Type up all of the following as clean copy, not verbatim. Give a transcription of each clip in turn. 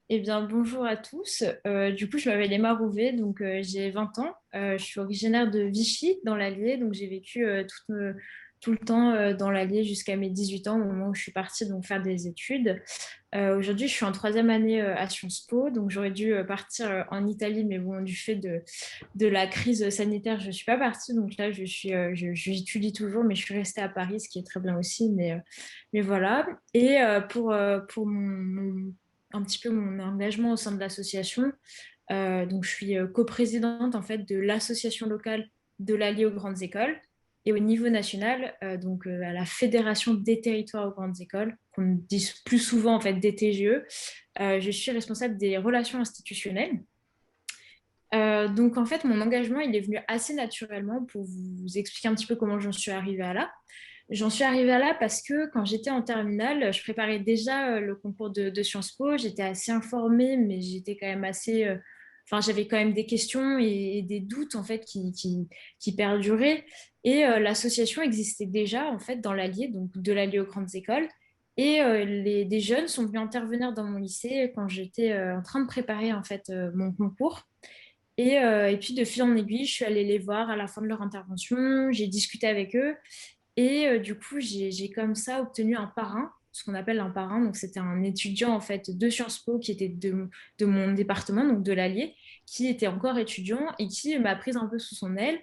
Eh bien, bonjour à tous. Du coup, je m'appelle Emma Rouvet, donc j'ai 20 ans. Je suis originaire de Vichy, dans l'Allier, donc j'ai vécu tout le temps dans l'Allier jusqu'à mes 18 ans, au moment où je suis partie donc, faire des études. Aujourd'hui, je suis en troisième année à Sciences Po, donc j'aurais dû partir en Italie, mais bon, du fait de la crise sanitaire, je ne suis pas partie. Donc là, j'étudie toujours, mais je suis restée à Paris, ce qui est très bien aussi. Mais voilà. Et pour un petit peu mon engagement au sein de l'association, donc je suis coprésidente en fait de l'association locale de l'Allier aux grandes écoles. Et au niveau national, à la Fédération des territoires aux grandes écoles, qu'on dit plus souvent en fait DTGE, je suis responsable des relations institutionnelles. Donc en fait, mon engagement, il est venu assez naturellement pour vous expliquer un petit peu comment j'en suis arrivée à là. J'en suis arrivée à là parce que quand j'étais en terminale, je préparais déjà le concours de Sciences Po. J'étais assez informée, mais j'étais quand même assez... Enfin, j'avais quand même des questions et des doutes en fait qui perduraient. Et l'association existait déjà en fait dans l'Allier, donc de l'Allier aux grandes écoles. Et des jeunes sont venus intervenir dans mon lycée quand j'étais en train de préparer en fait mon concours. Et puis, de fil en aiguille, je suis allée les voir à la fin de leur intervention, j'ai discuté avec eux, et du coup, j'ai comme ça obtenu un parrain, ce qu'on appelle un parrain. Donc, c'était un étudiant, en fait, de Sciences Po qui était de mon département, donc de l'Allier, qui était encore étudiant et qui m'a prise un peu sous son aile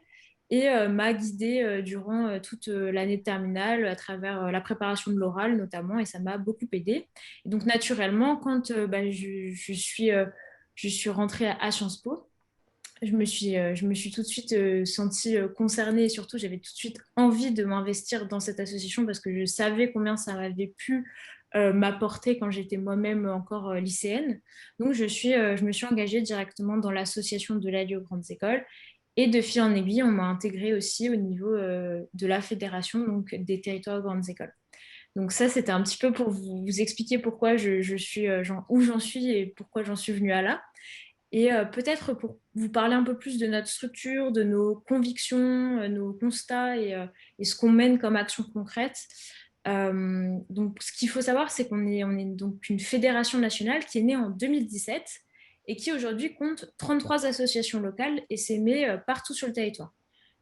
et m'a guidée durant toute l'année de terminale à travers la préparation de l'oral, notamment, et ça m'a beaucoup aidée. Et donc, naturellement, quand je suis rentrée à Sciences Po, je me suis tout de suite sentie concernée et surtout j'avais tout de suite envie de m'investir dans cette association parce que je savais combien ça m'avait pu m'apporter quand j'étais moi-même encore lycéenne. Donc je me suis engagée directement dans l'association de l'aide aux grandes écoles et de fil en aiguille, on m'a intégrée aussi au niveau de la fédération donc des territoires aux grandes écoles. Donc ça, c'était un petit peu pour vous expliquer pourquoi je suis, où j'en suis et pourquoi j'en suis venue à là. Et peut-être pour vous parler un peu plus de notre structure, de nos convictions, nos constats et ce qu'on mène comme action concrète. Donc, ce qu'il faut savoir, c'est on est donc une fédération nationale qui est née en 2017 et qui aujourd'hui compte 33 associations locales et s'émet partout sur le territoire.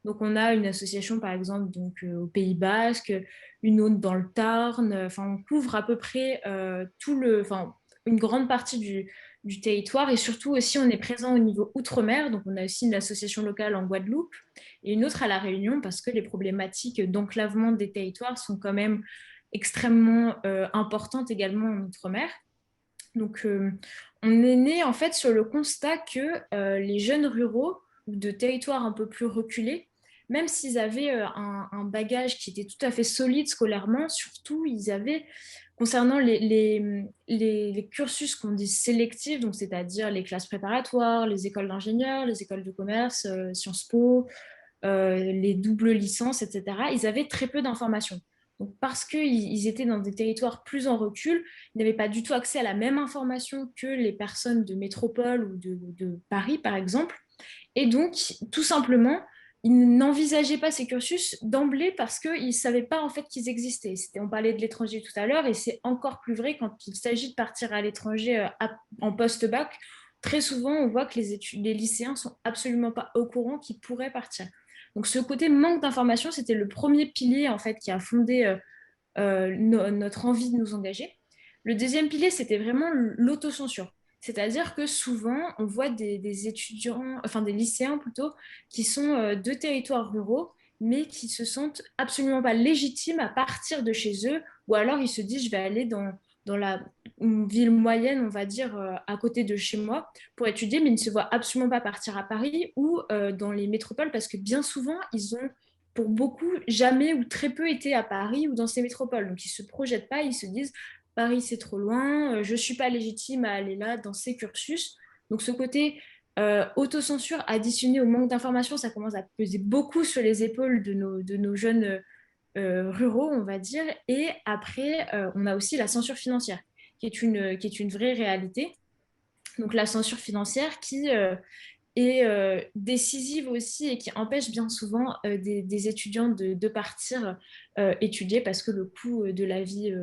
Donc, on a une association, par exemple, au Pays Basque, une autre dans le Tarn. Enfin, on couvre à peu près enfin, une grande partie du territoire et surtout aussi, on est présent au niveau outre-mer. Donc, on a aussi une association locale en Guadeloupe et une autre à La Réunion parce que les problématiques d'enclavement des territoires sont quand même extrêmement importantes également en outre-mer. Donc, on est né en fait sur le constat que les jeunes ruraux ou de territoires un peu plus reculés, même s'ils avaient un bagage qui était tout à fait solide scolairement, surtout ils avaient, concernant les cursus qu'on dit sélectifs, donc c'est-à-dire les classes préparatoires, les écoles d'ingénieurs, les écoles de commerce, Sciences Po, les doubles licences, etc., ils avaient très peu d'informations. Donc, parce qu'ils étaient dans des territoires plus en recul, ils n'avaient pas du tout accès à la même information que les personnes de métropole ou de Paris, par exemple. Et donc, tout simplement, ils n'envisageaient pas ces cursus d'emblée parce qu'ils ne savaient pas en fait qu'ils existaient. On parlait de l'étranger tout à l'heure et c'est encore plus vrai quand il s'agit de partir à l'étranger en post-bac. Très souvent, on voit que les lycéens sont absolument pas au courant qu'ils pourraient partir. Donc ce côté manque d'information, c'était le premier pilier en fait qui a fondé notre envie de nous engager. Le deuxième pilier, c'était vraiment l'autocensure. C'est-à-dire que souvent, on voit des étudiants, enfin des lycéens plutôt, qui sont de territoires ruraux, mais qui se sentent absolument pas légitimes à partir de chez eux, ou alors ils se disent, je vais aller dans une ville moyenne, on va dire, à côté de chez moi, pour étudier, mais ils ne se voient absolument pas partir à Paris ou dans les métropoles, parce que bien souvent, ils ont pour beaucoup, jamais ou très peu été à Paris ou dans ces métropoles. Donc, ils ne se projettent pas, ils se disent, Paris, c'est trop loin, je ne suis pas légitime à aller là dans ces cursus. Donc, ce côté autocensure additionné au manque d'information, ça commence à peser beaucoup sur les épaules de nos jeunes ruraux, on va dire. Et après, on a aussi la censure financière, qui est une vraie réalité. Donc, la censure financière qui est décisive aussi et qui empêche bien souvent des étudiants de partir étudier parce que le coût de la vie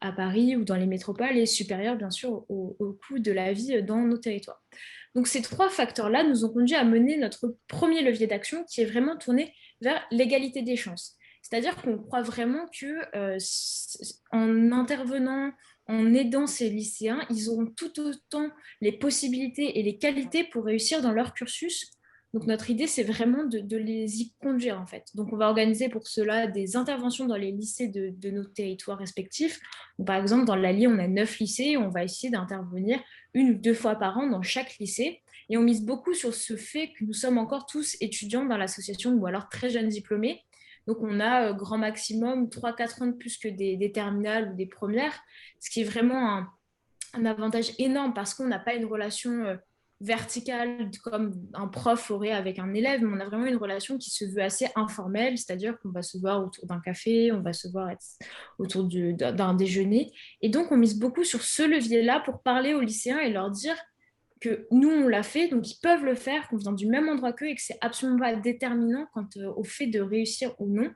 à Paris ou dans les métropoles est supérieur, bien sûr, au coût de la vie dans nos territoires. Donc ces trois facteurs-là nous ont conduit à mener notre premier levier d'action qui est vraiment tourné vers l'égalité des chances. C'est-à-dire qu'on croit vraiment que en intervenant, en aidant ces lycéens, ils auront tout autant les possibilités et les qualités pour réussir dans leur cursus. Donc notre idée, c'est vraiment de les y conduire en fait. Donc on va organiser pour cela des interventions dans les lycées de nos territoires respectifs. Donc, par exemple, dans l'Allier, on a 9 lycées, on va essayer d'intervenir 1 ou 2 fois par an dans chaque lycée. Et on mise beaucoup sur ce fait que nous sommes encore tous étudiants dans l'association ou alors très jeunes diplômés. Donc on a grand maximum 3-4 ans de plus que des terminales ou des premières, ce qui est vraiment un avantage énorme parce qu'on n'a pas une relation verticale comme un prof aurait avec un élève, mais on a vraiment une relation qui se veut assez informelle, c'est-à-dire qu'on va se voir autour d'un café, on va se voir autour d'un déjeuner. Et donc, on mise beaucoup sur ce levier-là pour parler aux lycéens et leur dire que nous, on l'a fait, donc ils peuvent le faire, qu'on vient du même endroit qu'eux et que c'est absolument pas déterminant quant au fait de réussir ou non.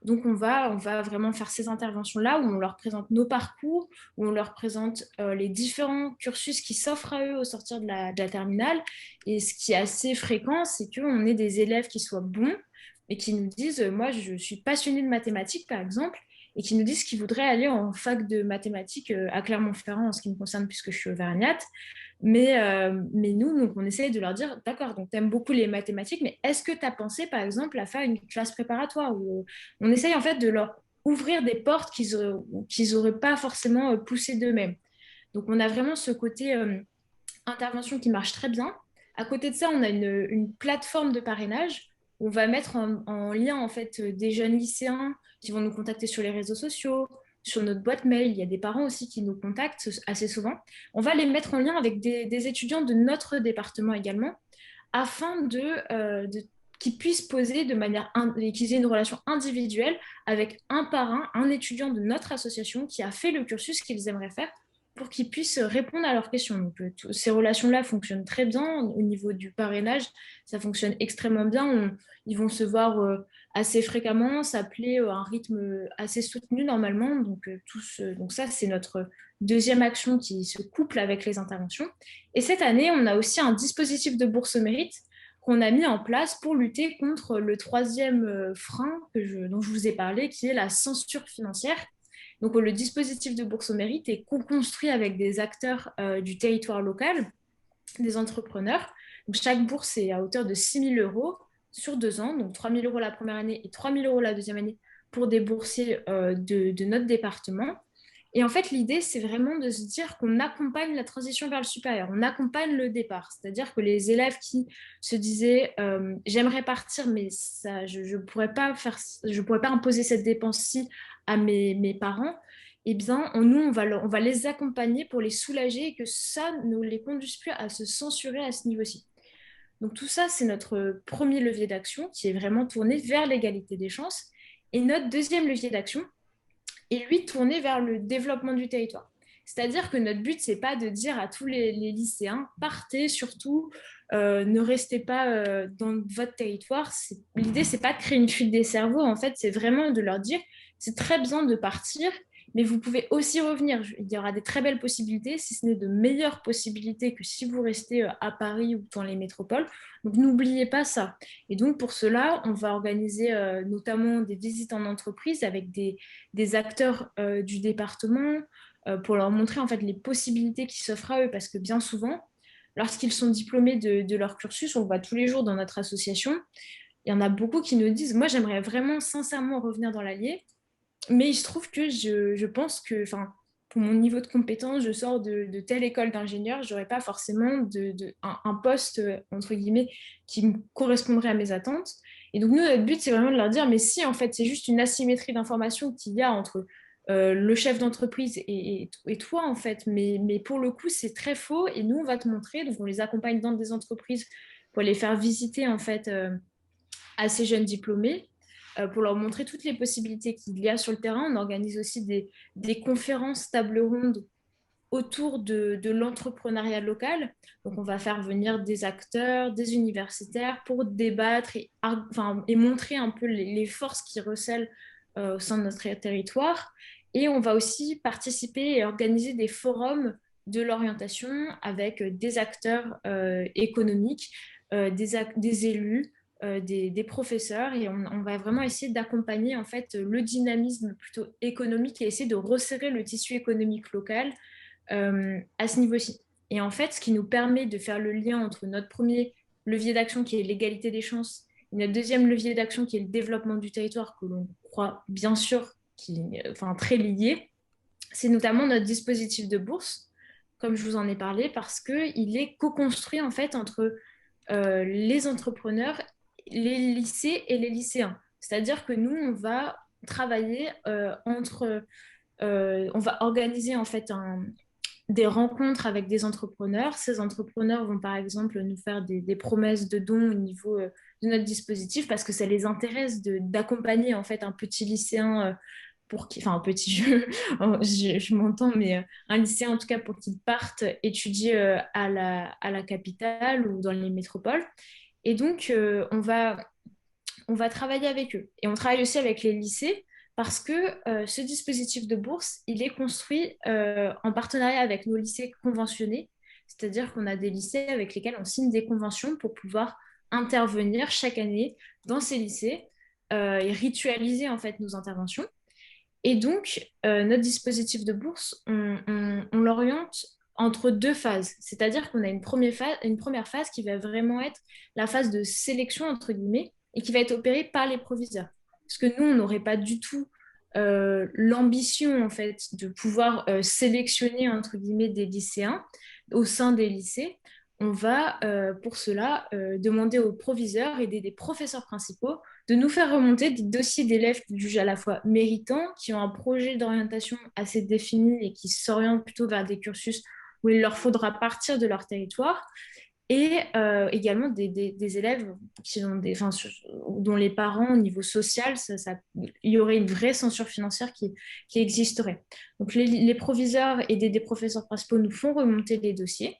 Donc, on va vraiment faire ces interventions-là où on leur présente nos parcours, où on leur présente les différents cursus qui s'offrent à eux au sortir de la terminale. Et ce qui est assez fréquent, c'est qu'on ait des élèves qui soient bons et qui nous disent, moi, je suis passionné de mathématiques, par exemple, et qui nous disent qu'ils voudraient aller en fac de mathématiques à Clermont-Ferrand, en ce qui me concerne, puisque je suis auvergnate. Mais nous, donc, on essaye de leur dire, d'accord, donc tu aimes beaucoup les mathématiques, mais est-ce que tu as pensé, par exemple, à faire une classe préparatoire où on essaye en fait de leur ouvrir des portes qu'ils n'auraient pas forcément poussées d'eux-mêmes. Donc on a vraiment ce côté intervention qui marche très bien. À côté de ça, on a une plateforme de parrainage. On va mettre en lien en fait des jeunes lycéens qui vont nous contacter sur les réseaux sociaux, sur notre boîte mail. Il y a des parents aussi qui nous contactent assez souvent. On va les mettre en lien avec des étudiants de notre département également, afin de qu'ils puissent poser de manière, qu'ils aient une relation individuelle avec un parrain, un étudiant de notre association qui a fait le cursus qu'ils aimeraient faire pour qu'ils puissent répondre à leurs questions. Donc, ces relations-là fonctionnent très bien. Au niveau du parrainage, ça fonctionne extrêmement bien. Ils vont se voir assez fréquemment, s'appeler à un rythme assez soutenu normalement. Donc ça, c'est notre deuxième action qui se couple avec les interventions. Et cette année, on a aussi un dispositif de bourse au mérite qu'on a mis en place pour lutter contre le troisième frein dont je vous ai parlé, qui est la censure financière. Donc, le dispositif de bourse au mérite est co-construit avec des acteurs du territoire local, des entrepreneurs. Donc, chaque bourse est à hauteur de 6 000 euros sur 2 ans, donc 3 000 euros la première année et 3 000 euros la deuxième année pour des boursiers de notre département. Et en fait, l'idée, c'est vraiment de se dire qu'on accompagne la transition vers le supérieur, on accompagne le départ. C'est-à-dire que les élèves qui se disaient j'aimerais partir, mais ça, je ne pourrais pas imposer cette dépense-ci à mes parents, eh bien, nous, on va les accompagner pour les soulager et que ça ne les conduise plus à se censurer à ce niveau-ci. Donc tout ça, c'est notre premier levier d'action qui est vraiment tourné vers l'égalité des chances. Et notre deuxième levier d'action, et lui tourner vers le développement du territoire. C'est-à-dire que notre but, c'est pas de dire à tous les lycéens, partez surtout, ne restez pas dans votre territoire. L'idée, c'est pas de créer une fuite des cerveaux, en fait, c'est vraiment de leur dire, c'est très bien de partir, mais vous pouvez aussi revenir. Il y aura des très belles possibilités, si ce n'est de meilleures possibilités que si vous restez à Paris ou dans les métropoles. Donc n'oubliez pas ça. Et donc pour cela, on va organiser notamment des visites en entreprise avec des acteurs du département pour leur montrer en fait les possibilités qui s'offrent à eux parce que bien souvent, lorsqu'ils sont diplômés de leur cursus, on le voit tous les jours dans notre association, il y en a beaucoup qui nous disent, moi j'aimerais vraiment sincèrement revenir dans l'Allier, mais il se trouve que je pense que, enfin, pour mon niveau de compétence, je sors de telle école d'ingénieur, je n'aurais pas forcément un poste, entre guillemets, qui me correspondrait à mes attentes. Et donc, nous, notre but, c'est vraiment de leur dire, mais si, en fait, c'est juste une asymétrie d'information qu'il y a entre le chef d'entreprise et toi, en fait. Mais pour le coup, c'est très faux. Et nous, on va te montrer. Donc, on les accompagne dans des entreprises pour les faire visiter, en fait, à ces jeunes diplômés pour leur montrer toutes les possibilités qu'il y a sur le terrain. On organise aussi des conférences, tables rondes autour de l'entrepreneuriat local. Donc, on va faire venir des acteurs, des universitaires pour débattre et montrer un peu les forces qui recèlent au sein de notre territoire. Et on va aussi participer et organiser des forums de l'orientation avec des acteurs économiques, des élus, des professeurs, et on va vraiment essayer d'accompagner en fait le dynamisme plutôt économique et essayer de resserrer le tissu économique local à ce niveau-ci. Et en fait, ce qui nous permet de faire le lien entre notre premier levier d'action qui est l'égalité des chances et notre deuxième levier d'action qui est le développement du territoire, que l'on croit bien sûr enfin, très lié, c'est notamment notre dispositif de bourse, comme je vous en ai parlé, parce qu'il est co-construit en fait entre les entrepreneurs, les lycées et les lycéens. C'est-à-dire que nous, on va travailler on va organiser en fait des rencontres avec des entrepreneurs. Ces entrepreneurs vont par exemple nous faire des promesses de dons au niveau de notre dispositif parce que ça les intéresse d'accompagner en fait un petit lycéen enfin un petit jeu, je m'entends, mais un lycéen en tout cas pour qu'il parte étudier à la capitale ou dans les métropoles. Et donc on va travailler avec eux. Et on travaille aussi avec les lycées parce que ce dispositif de bourse, il est construit en partenariat avec nos lycées conventionnés, c'est-à-dire qu'on a des lycées avec lesquels on signe des conventions pour pouvoir intervenir chaque année dans ces lycées et ritualiser en fait nos interventions. Et donc, notre dispositif de bourse, on l'oriente entre deux phases. C'est-à-dire qu'on a une première phase qui va vraiment être la phase de sélection, entre guillemets, et qui va être opérée par les proviseurs. Parce que nous, on n'aurait pas du tout l'ambition, en fait, de pouvoir sélectionner, entre guillemets, des lycéens au sein des lycées. On va, pour cela, demander aux proviseurs et des professeurs principaux de nous faire remonter des dossiers d'élèves qu'ils jugent à la fois méritants, qui ont un projet d'orientation assez défini et qui s'orientent plutôt vers des cursus où il leur faudra partir de leur territoire, et également des élèves qui ont enfin, dont les parents, au niveau social, il y aurait une vraie censure financière qui existerait. Donc les proviseurs et des professeurs principaux nous font remonter les dossiers,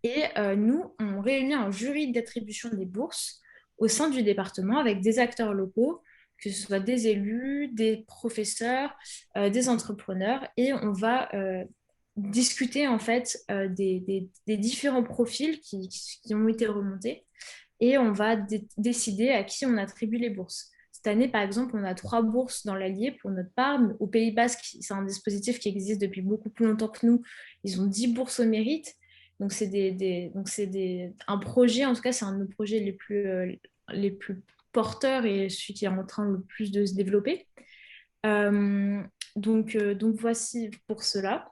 et nous, on réunit un jury d'attribution des bourses au sein du département avec des acteurs locaux, que ce soit des élus, des professeurs, des entrepreneurs, et on va discuter en fait des différents profils qui ont été remontés, et on va décider à qui on attribue les bourses. Cette année, par exemple, on a 3 bourses dans l'Allier pour notre part. Au Pays Basque, c'est un dispositif qui existe depuis beaucoup plus longtemps que nous. Ils ont 10 bourses au mérite. Donc, un projet, en tout cas, c'est un de nos projets les plus porteurs et celui qui est en train le plus de se développer. Donc, voici pour cela.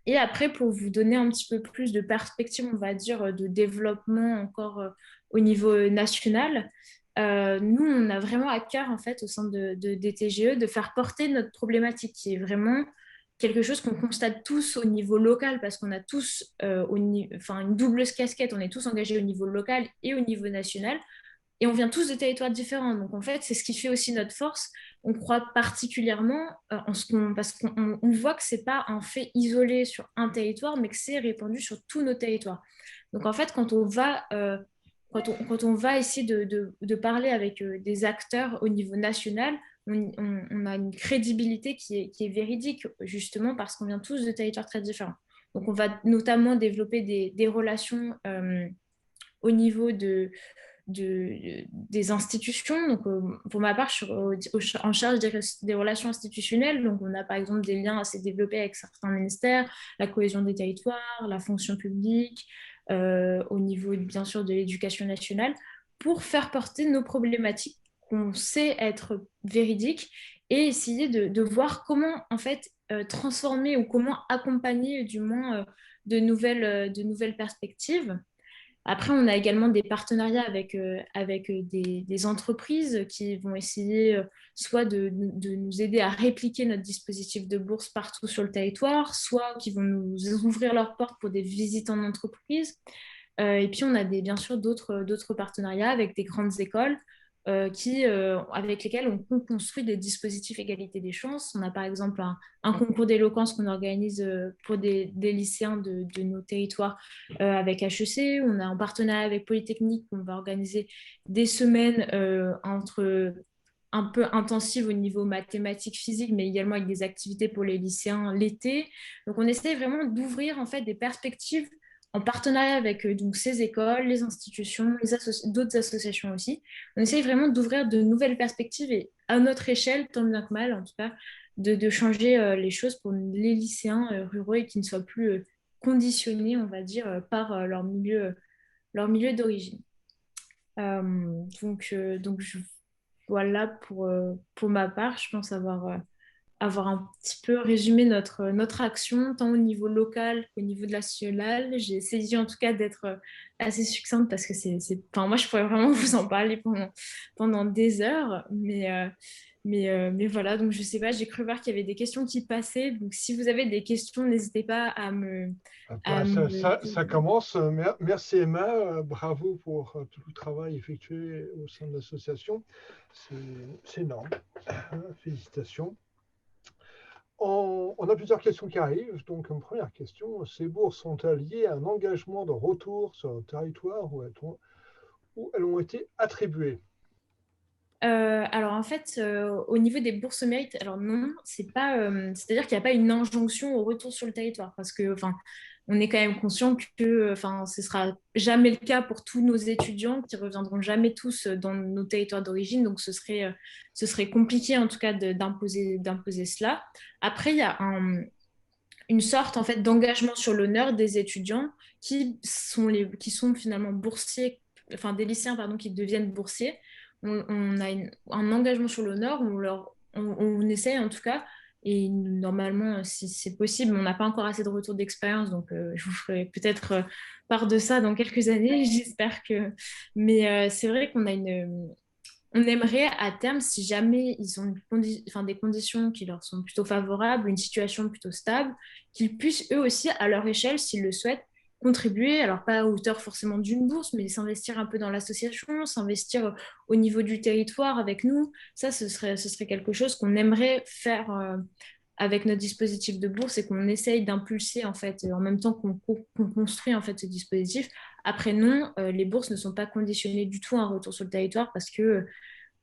Et après, pour vous donner un petit peu plus de perspective, on va dire, de développement encore au niveau national, nous, on a vraiment à cœur, en fait, au sein des TGE, de faire porter notre problématique, qui est vraiment quelque chose qu'on constate tous au niveau local, parce qu'on a tous enfin, une double casquette, on est tous engagés au niveau local et au niveau national, et on vient tous de territoires différents. Donc, en fait, c'est ce qui fait aussi notre force. On croit particulièrement parce qu'on voit que ce n'est pas un fait isolé sur un territoire, mais que c'est répandu sur tous nos territoires. Donc, en fait, quand on va essayer de parler avec des acteurs au niveau national, on a une crédibilité qui est véridique, justement parce qu'on vient tous de territoires très différents. Donc, on va notamment développer des relations au niveau des institutions. Donc, pour ma part, je suis en charge des relations institutionnelles. Donc, on a par exemple des liens assez développés avec certains ministères, la cohésion des territoires, la fonction publique, au niveau, bien sûr, de l'éducation nationale, pour faire porter nos problématiques qu'on sait être véridiques et essayer de voir comment, en fait, transformer ou comment accompagner, du moins, de nouvelles perspectives. Après, on a également des partenariats avec des entreprises qui vont essayer soit de nous aider à répliquer notre dispositif de bourse partout sur le territoire, soit qui vont nous ouvrir leurs portes pour des visites en entreprise. Et puis, on a bien sûr d'autres partenariats avec des grandes écoles avec lesquelles on construit des dispositifs égalité des chances. On a par exemple un concours d'éloquence qu'on organise pour des lycéens de nos territoires avec HEC. On a un partenariat avec Polytechnique. On va organiser des semaines un peu intensive au niveau mathématiques, physique, mais également avec des activités pour les lycéens l'été. Donc, on essaie vraiment d'ouvrir en fait des perspectives en partenariat avec donc, ces écoles, les institutions, d'autres associations aussi. On essaye vraiment d'ouvrir de nouvelles perspectives et à notre échelle, tant bien que mal en tout cas, de changer les choses pour les lycéens ruraux et qui ne soient plus conditionnés, on va dire, par leur milieu d'origine. Voilà pour ma part, je pense avoir un petit peu résumé notre action, tant au niveau local qu'au niveau de national. J'ai essayé en tout cas d'être assez succincte parce que enfin, moi, je pourrais vraiment vous en parler pendant des heures, mais voilà, donc je sais pas, j'ai cru voir qu'il y avait des questions qui passaient, donc si vous avez des questions, n'hésitez pas à me... Ça commence. Merci Emma, bravo pour tout le travail effectué au sein de l'association. C'est énorme. Félicitations. On a plusieurs questions qui arrivent. Donc, une première question, ces bourses sont-elles liées à un engagement de retour sur le territoire où elles ont été attribuées? Alors en fait, au niveau des bourses mérite, alors non, c'est pas, c'est-à-dire qu'il n'y a pas une injonction au retour sur le territoire, parce que, enfin, on est quand même conscient que, enfin, ce sera jamais le cas pour tous nos étudiants qui reviendront jamais tous dans nos territoires d'origine, donc ce serait compliqué en tout cas d'imposer cela. Après, il y a une sorte en fait d'engagement sur l'honneur des étudiants qui sont finalement boursiers, enfin des lycéens pardon, qui deviennent boursiers. On a un engagement sur l'honneur, on essaye en tout cas, et normalement, si c'est possible, on n'a pas encore assez de retour d'expérience, donc je vous ferai peut-être part de ça dans quelques années, j'espère que. Mais c'est vrai qu'on a on aimerait à terme, si jamais ils ont enfin, des conditions qui leur sont plutôt favorables, une situation plutôt stable, qu'ils puissent eux aussi, à leur échelle, s'ils le souhaitent, contribuer, alors pas à hauteur forcément d'une bourse, mais s'investir un peu dans l'association, s'investir au niveau du territoire avec nous. Ça, ce serait quelque chose qu'on aimerait faire avec notre dispositif de bourse et qu'on essaye d'impulser en fait en même temps qu'on construit en fait ce dispositif. Après non, les bourses ne sont pas conditionnées du tout à un retour sur le territoire parce que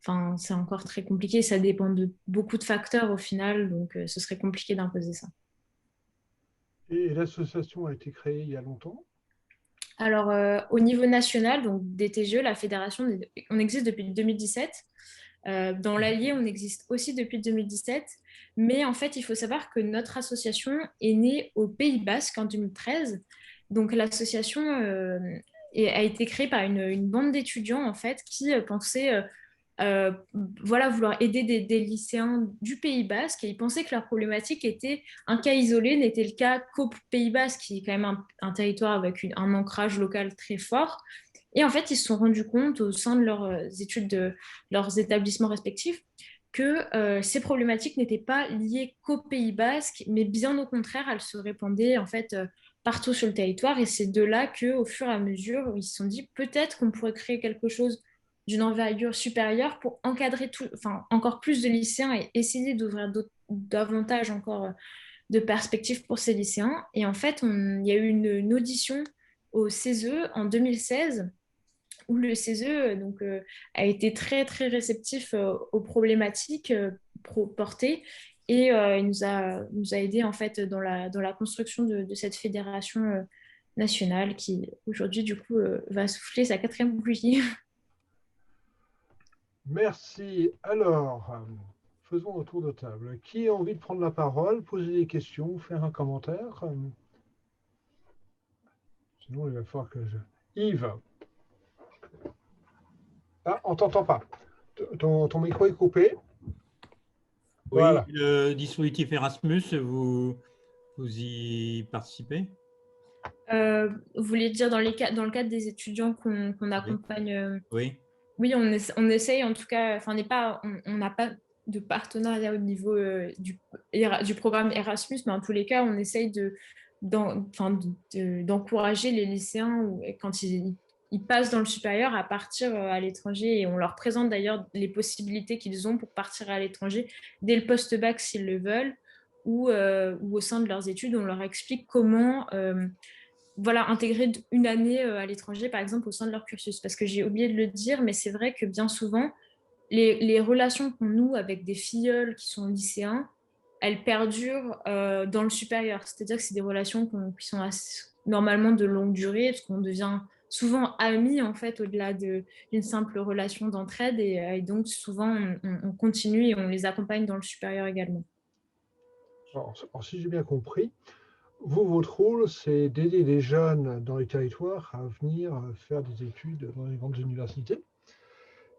enfin, c'est encore très compliqué, ça dépend de beaucoup de facteurs au final, donc ce serait compliqué d'imposer ça. Et l'association a été créée il y a longtemps? Alors, au niveau national, donc DTGE, la fédération, on existe depuis 2017. Dans l'Allier, on existe aussi depuis 2017. Mais en fait, il faut savoir que notre association est née au Pays Basque en 2013. Donc, l'association a été créée par une bande d'étudiants en fait, qui pensaient euh, voilà, vouloir aider des lycéens du Pays Basque et ils pensaient que leur problématique était un cas isolé, n'était le cas qu'au Pays Basque, qui est quand même un territoire avec un ancrage local très fort. Et en fait, ils se sont rendus compte au sein de leurs études, de leurs établissements respectifs, que ces problématiques n'étaient pas liées qu'au Pays Basque, mais bien au contraire, elles se répandaient en fait partout sur le territoire. Et c'est de là qu'au fur et à mesure, ils se sont dit peut-être qu'on pourrait créer quelque chose d'une envergure supérieure pour encadrer enfin, encore plus de lycéens et essayer d'ouvrir davantage encore de perspectives pour ces lycéens. Et en fait, il y a eu une audition au CESE en 2016 où le CESE a été très, très réceptif aux problématiques portées et il nous a aidés en fait dans la construction de cette fédération nationale qui aujourd'hui du coup va souffler sa quatrième bougie. Merci. Alors, faisons un tour de table. Qui a envie de prendre la parole, poser des questions, faire un commentaire? Sinon, il va falloir que je... Yves. Ah, on t'entend pas. Ton micro est coupé. Oui, Voilà. le dispositif Erasmus, vous y participez? Vous voulez dire dans le cadre des étudiants qu'on Oui. accompagne Oui. oui, on essaye en tout cas, enfin, on n'a pas de partenariat au niveau du programme Erasmus, mais en tous les cas, on essaye d'encourager les lycéens quand ils passent dans le supérieur à partir à l'étranger et on leur présente d'ailleurs les possibilités qu'ils ont pour partir à l'étranger dès le post-bac s'ils le veulent ou au sein de leurs études, on leur explique comment voilà, intégrer une année à l'étranger, par exemple, au sein de leur cursus. Parce que j'ai oublié de le dire, mais c'est vrai que bien souvent, les relations qu'on noue avec des filleuls qui sont lycéens, elles perdurent dans le supérieur. C'est-à-dire que c'est des relations qui sont normalement de longue durée, parce qu'on devient souvent amis, en fait, au-delà d'une simple relation d'entraide. Et donc, souvent, on continue et on les accompagne dans le supérieur également. Alors, si j'ai bien compris, votre rôle, c'est d'aider les jeunes dans les territoires à venir faire des études dans les grandes universités.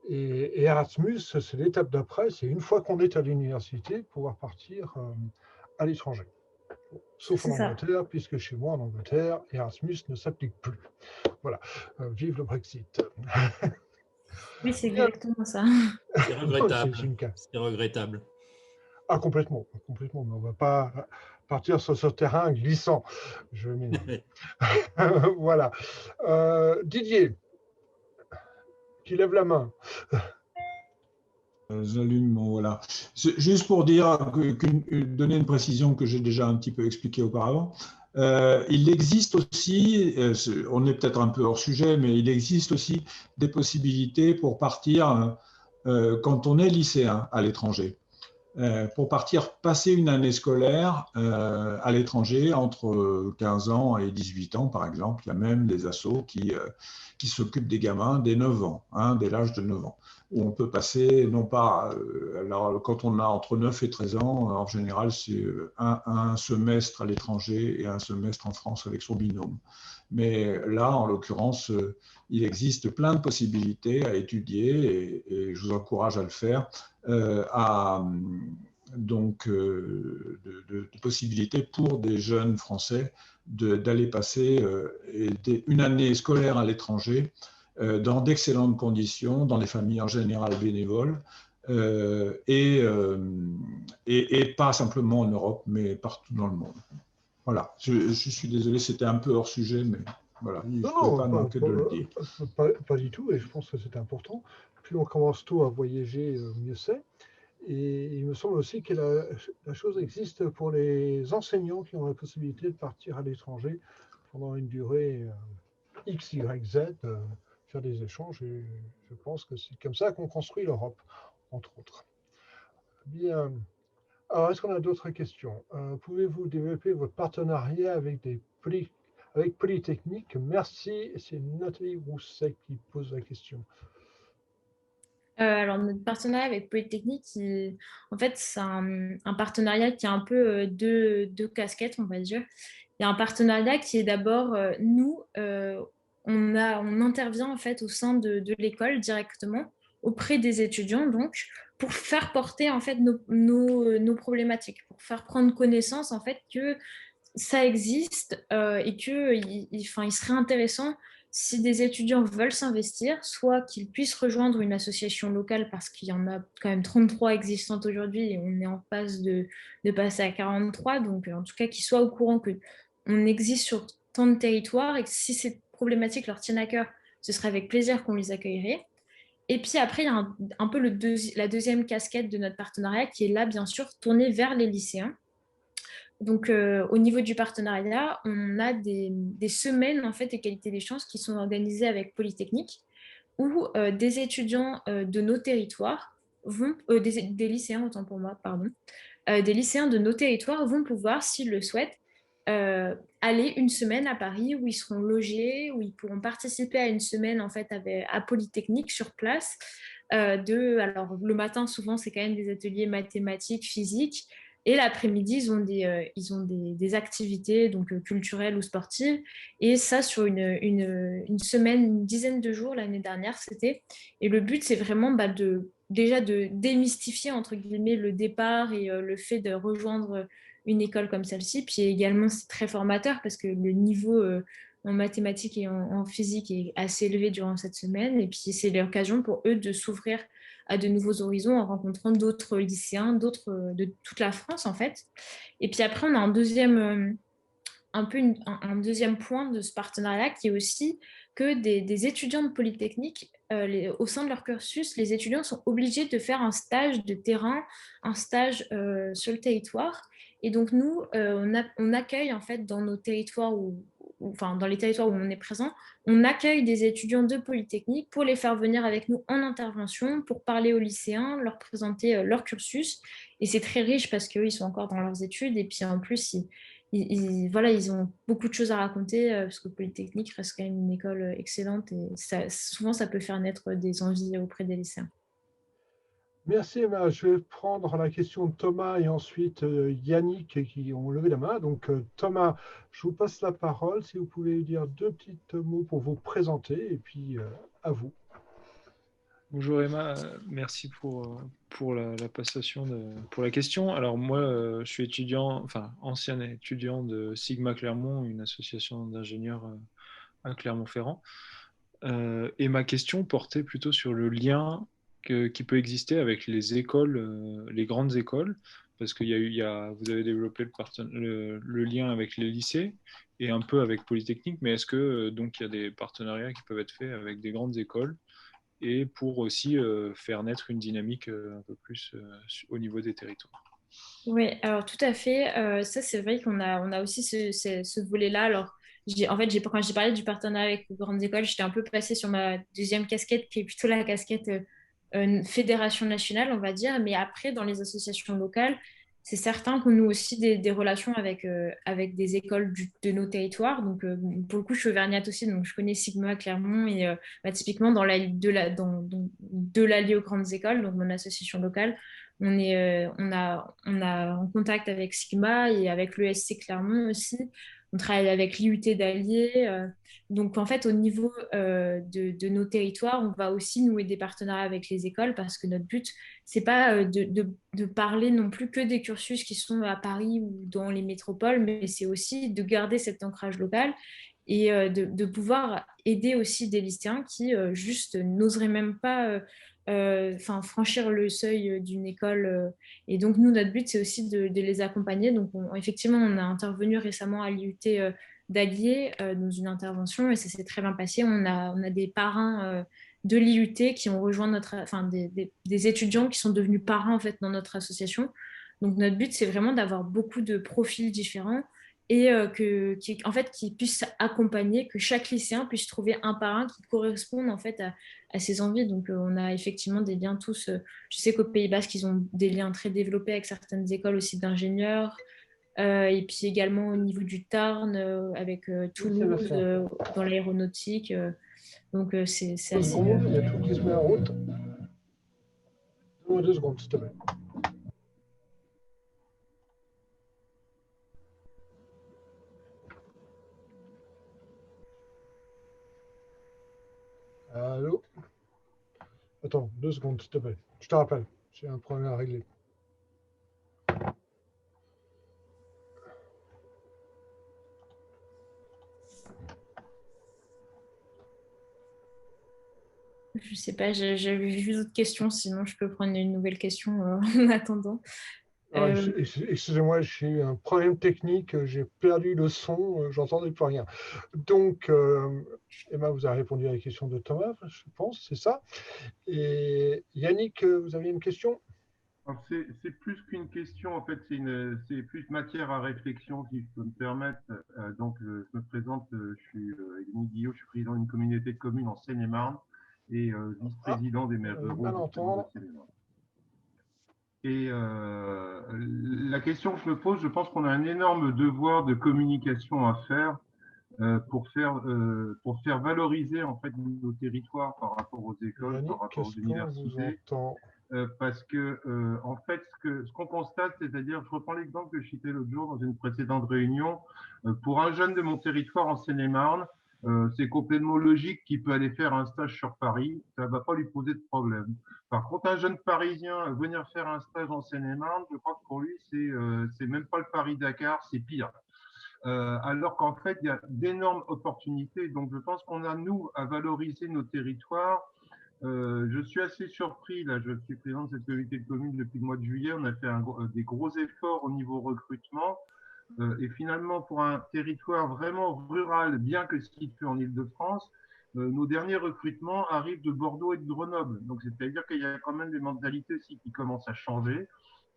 Et Erasmus, c'est l'étape d'après, c'est une fois qu'on est à l'université, pouvoir partir à l'étranger. Sauf en Angleterre, puisque chez moi, en Angleterre, Erasmus ne s'applique plus. Voilà, vive le Brexit. Oui, c'est exactement ça. C'est regrettable. C'est regrettable. Ah, complètement, complètement. Mais on ne va pas partir sur ce terrain glissant. Je m'énerve. Voilà. Didier, qui lève la main. J'allume, voilà. Juste pour dire, donner une précision que j'ai déjà un petit peu expliquée auparavant. Il existe aussi, on est peut-être un peu hors sujet, mais il existe aussi des possibilités pour partir quand on est lycéen à l'étranger. Pour partir passer une année scolaire à l'étranger entre 15 ans et 18 ans, par exemple. Il y a même des assos qui s'occupent des gamins dès 9 ans, dès l'âge de 9 ans, où on peut passer, non pas, alors quand on a entre 9 et 13 ans, en général, c'est un semestre à l'étranger et un semestre en France avec son binôme. Mais là, en l'occurrence, il existe plein de possibilités à étudier et je vous encourage à le faire. Donc de possibilités pour des jeunes Français d'aller passer une année scolaire à l'étranger dans d'excellentes conditions, dans des familles en général bénévoles, et pas simplement en Europe, mais partout dans le monde. Voilà, je suis désolé, c'était un peu hors sujet, mais voilà, il ne faut pas manquer de le dire. Pas du tout, et je pense que c'est important. Plus on commence tôt à voyager, mieux c'est. Et il me semble aussi que la chose existe pour les enseignants qui ont la possibilité de partir à l'étranger pendant une durée X, Y, Z, faire des échanges. Et je pense que c'est comme ça qu'on construit l'Europe, entre autres. Bien. Alors, est-ce qu'on a d'autres questions? Pouvez-vous développer votre partenariat avec Polytechnique? Merci. C'est Nathalie Rousset qui pose la question. Alors, notre partenariat avec Polytechnique, en fait, c'est un partenariat qui a un peu deux casquettes, on va dire. Il y a un partenariat qui est d'abord, nous, on intervient en fait au sein de l'école directement auprès des étudiants, donc, pour faire porter en fait nos problématiques, pour faire prendre connaissance en fait que ça existe et qu'il serait intéressant si des étudiants veulent s'investir, soit qu'ils puissent rejoindre une association locale parce qu'il y en a quand même 33 existantes aujourd'hui et on est en passe de passer à 43, donc en tout cas qu'ils soient au courant qu'on existe sur tant de territoires et que si ces problématiques leur tiennent à cœur, ce serait avec plaisir qu'on les accueillerait. Et puis après, il y a un peu la deuxième casquette de notre partenariat qui est là, bien sûr, tournée vers les lycéens. Donc, au niveau du partenariat, on a des semaines en fait égalité des chances qui sont organisées avec Polytechnique, où des étudiants de nos territoires vont, des lycéens autant pour moi, pardon, des lycéens de nos territoires vont pouvoir, s'ils le souhaitent, aller une semaine à Paris où ils seront logés, où ils pourront participer à une semaine en fait à Polytechnique sur place. Alors le matin souvent c'est quand même des ateliers mathématiques, physiques. Et l'après-midi, ils ont des activités donc, culturelles ou sportives. Et ça, sur une semaine, une dizaine de jours l'année dernière, c'était. Et le but, c'est vraiment déjà de démystifier, entre guillemets, le départ et le fait de rejoindre une école comme celle-ci. Puis également, c'est très formateur parce que le niveau en mathématiques et en physique est assez élevé durant cette semaine. Et puis, c'est l'occasion pour eux de s'ouvrir à de nouveaux horizons en rencontrant d'autres lycéens, d'autres de toute la France en fait. Et puis après, on a un deuxième point de ce partenariat qui est aussi que des étudiants de Polytechnique, au sein de leur cursus, les étudiants sont obligés de faire un stage de terrain, un stage sur le territoire. Et donc nous, on accueille en fait dans nos territoires enfin, dans les territoires où on est présent, on accueille des étudiants de Polytechnique pour les faire venir avec nous en intervention, pour parler aux lycéens, leur présenter leur cursus. Et c'est très riche parce qu'eux, ils sont encore dans leurs études. Et puis en plus, voilà, ils ont beaucoup de choses à raconter parce que Polytechnique reste quand même une école excellente. Et souvent, ça peut faire naître des envies auprès des lycéens. Merci Emma. Je vais prendre la question de Thomas et ensuite Yannick qui ont levé la main. Donc Thomas, je vous passe la parole. Si vous pouvez dire 2 petits mots pour vous présenter et puis à vous. Bonjour Emma, merci pour la passation pour la question. Alors moi, je suis étudiant, enfin ancien étudiant de Sigma Clermont, une association d'ingénieurs à Clermont-Ferrand. Et ma question portait plutôt sur le lien qui peut exister avec les écoles, les grandes écoles, parce qu'il vous avez développé le lien avec les lycées et un peu avec Polytechnique, mais est-ce que donc il y a des partenariats qui peuvent être faits avec des grandes écoles et pour aussi faire naître une dynamique un peu plus au niveau des territoires? Oui, alors tout à fait. Ça, c'est vrai qu'on a aussi ce volet-là. Alors, en fait, quand j'ai parlé du partenariat avec les grandes écoles, j'étais un peu passée sur ma deuxième casquette, qui est plutôt la casquette fédération nationale, on va dire. Mais après, dans les associations locales, c'est certain qu'on noue aussi des relations avec des écoles de nos territoires. Donc, pour le coup, je suis auvergnate aussi, donc je connais Sigma Clermont et typiquement de l'allié aux grandes écoles, donc mon association locale. On a en contact avec Sigma et avec l'ESC Clermont aussi. On travaille avec l'IUT d'Allier. Donc, en fait, au niveau de nos territoires, on va aussi nouer des partenariats avec les écoles parce que notre but, c'est pas de parler non plus que des cursus qui sont à Paris ou dans les métropoles, mais c'est aussi de garder cet ancrage local et de pouvoir aider aussi des lycéens qui juste n'oseraient même pas franchir le seuil d'une école. Et donc, nous, notre but, c'est aussi de les accompagner. Donc, effectivement, on a intervenu récemment à l'IUT d'Allier dans une intervention et ça s'est très bien passé. On a des parrains de l'IUT qui ont rejoint des étudiants qui sont devenus parrains en fait, dans notre association. Donc, notre but, c'est vraiment d'avoir beaucoup de profils différents et qui puissent accompagner, que chaque lycéen puisse trouver un parrain qui corresponde en fait à ses envies. Donc, on a effectivement des liens tous. Je sais qu'au Pays Basque, ils ont des liens très développés avec certaines écoles aussi d'ingénieurs. Et puis également au niveau du Tarn, avec Toulouse, dans l'aéronautique. Donc, c'est assez... Il y a tout qui se met en route. Donne-moi 2 secondes, s'il te plaît. Allô? Attends, 2 secondes, s'il te plaît. Je te rappelle, j'ai un problème à régler. Je sais pas, j'avais vu d'autres questions, sinon je peux prendre une nouvelle question en attendant. Excusez-moi, j'ai eu un problème technique, j'ai perdu le son, j'entendais plus rien. Donc, Emma vous a répondu à la question de Thomas, je pense, c'est ça. Et Yannick, vous aviez une question? C'est plus qu'une question, en fait, c'est plus matière à réflexion, si je peux me permettre. Donc, je me présente, je suis Yannick Guillot, je suis président d'une communauté de communes en Seine-et-Marne et vice-président des maires ruraux de Seine-et-Marne. Et la question que je me pose, je pense qu'on a un énorme devoir de communication à faire pour faire valoriser en fait nos territoires par rapport aux écoles, Yannick, par rapport aux universités. Parce que en fait, ce qu'on constate, c'est-à-dire, je reprends l'exemple que je citais l'autre jour dans une précédente réunion, pour un jeune de mon territoire en Seine-et-Marne, c'est complètement logique qu'il peut aller faire un stage sur Paris, ça ne va pas lui poser de problème. Par contre, un jeune Parisien venir faire un stage en Seine-et-Marne, je crois que pour lui, c'est même pas le Paris-Dakar, c'est pire. Alors qu'en fait, il y a d'énormes opportunités. Donc, je pense qu'on a, nous, à valoriser nos territoires. Je suis assez surpris, là, je suis président de cette communauté de communes depuis le mois de juillet. On a fait des gros efforts au niveau recrutement. Et finalement, pour un territoire vraiment rural, bien que situé en Île-de-France, nos derniers recrutements arrivent de Bordeaux et de Grenoble. Donc, c'est-à-dire qu'il y a quand même des mentalités aussi qui commencent à changer.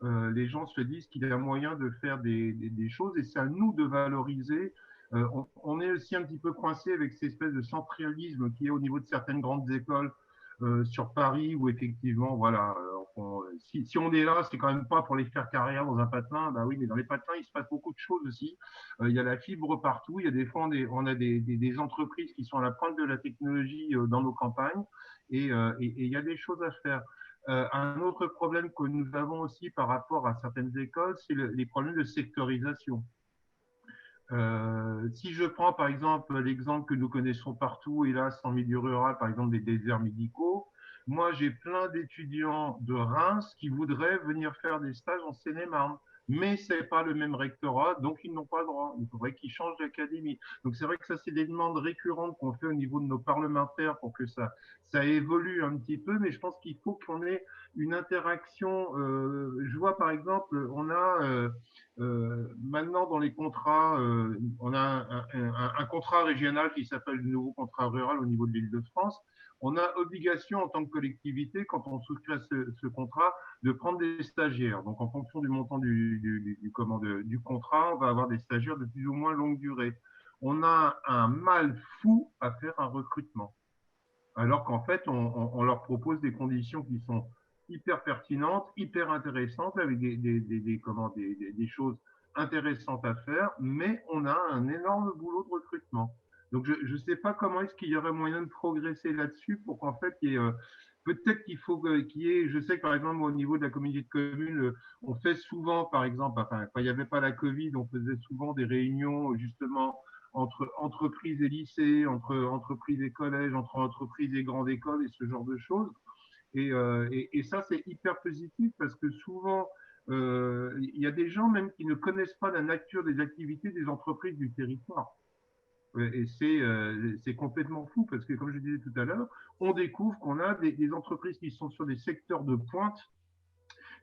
Les gens se disent qu'il y a moyen de faire des choses et c'est à nous de valoriser On est aussi un petit peu coincé avec cette espèce de centralisme qui est au niveau de certaines grandes écoles sur Paris, où effectivement, voilà, si on est là, c'est quand même pas pour les faire carrière dans un patelin. Bah oui, mais dans les patelins, il se passe beaucoup de choses aussi. Il y a la fibre partout. Il y a des fois, on a des entreprises qui sont à la pointe de la technologie dans nos campagnes, et il y a des choses à faire. Un autre problème que nous avons aussi par rapport à certaines écoles, c'est les problèmes de sectorisation. Si je prends par exemple l'exemple que nous connaissons partout, hélas, en milieu rural, par exemple des déserts médicaux, moi j'ai plein d'étudiants de Reims qui voudraient venir faire des stages en Seine-et-Marne, mais ce n'est pas le même rectorat, donc ils n'ont pas le droit. Il faudrait qu'ils changent d'académie. Donc c'est vrai que ça, c'est des demandes récurrentes qu'on fait au niveau de nos parlementaires pour que ça évolue un petit peu, mais je pense qu'il faut qu'on ait une interaction. Je vois par exemple, on a maintenant dans les contrats, on a un contrat régional qui s'appelle le nouveau contrat rural au niveau de l'Île-de-France. On a obligation en tant que collectivité, quand on souscrit à ce contrat, de prendre des stagiaires. Donc en fonction du montant du contrat, on va avoir des stagiaires de plus ou moins longue durée. On a un mal fou à faire un recrutement, alors qu'en fait, on leur propose des conditions qui sont hyper pertinentes, hyper intéressantes, avec des choses intéressantes à faire, mais on a un énorme boulot de recrutement. Donc, je ne sais pas comment est-ce qu'il y aurait moyen de progresser là-dessus pour qu'en fait, peut-être qu'il faut qu'il y ait, je sais que par exemple, au niveau de la communauté de communes, on fait souvent, par exemple, enfin, quand il n'y avait pas la Covid, on faisait souvent des réunions, justement, entre entreprises et lycées, entre entreprises et collèges, entre entreprises et grandes écoles et ce genre de choses. Et ça, c'est hyper positif parce que souvent, il y a des gens même qui ne connaissent pas la nature des activités des entreprises du territoire. Et c'est complètement fou parce que, comme je disais tout à l'heure, on découvre qu'on a des entreprises qui sont sur des secteurs de pointe.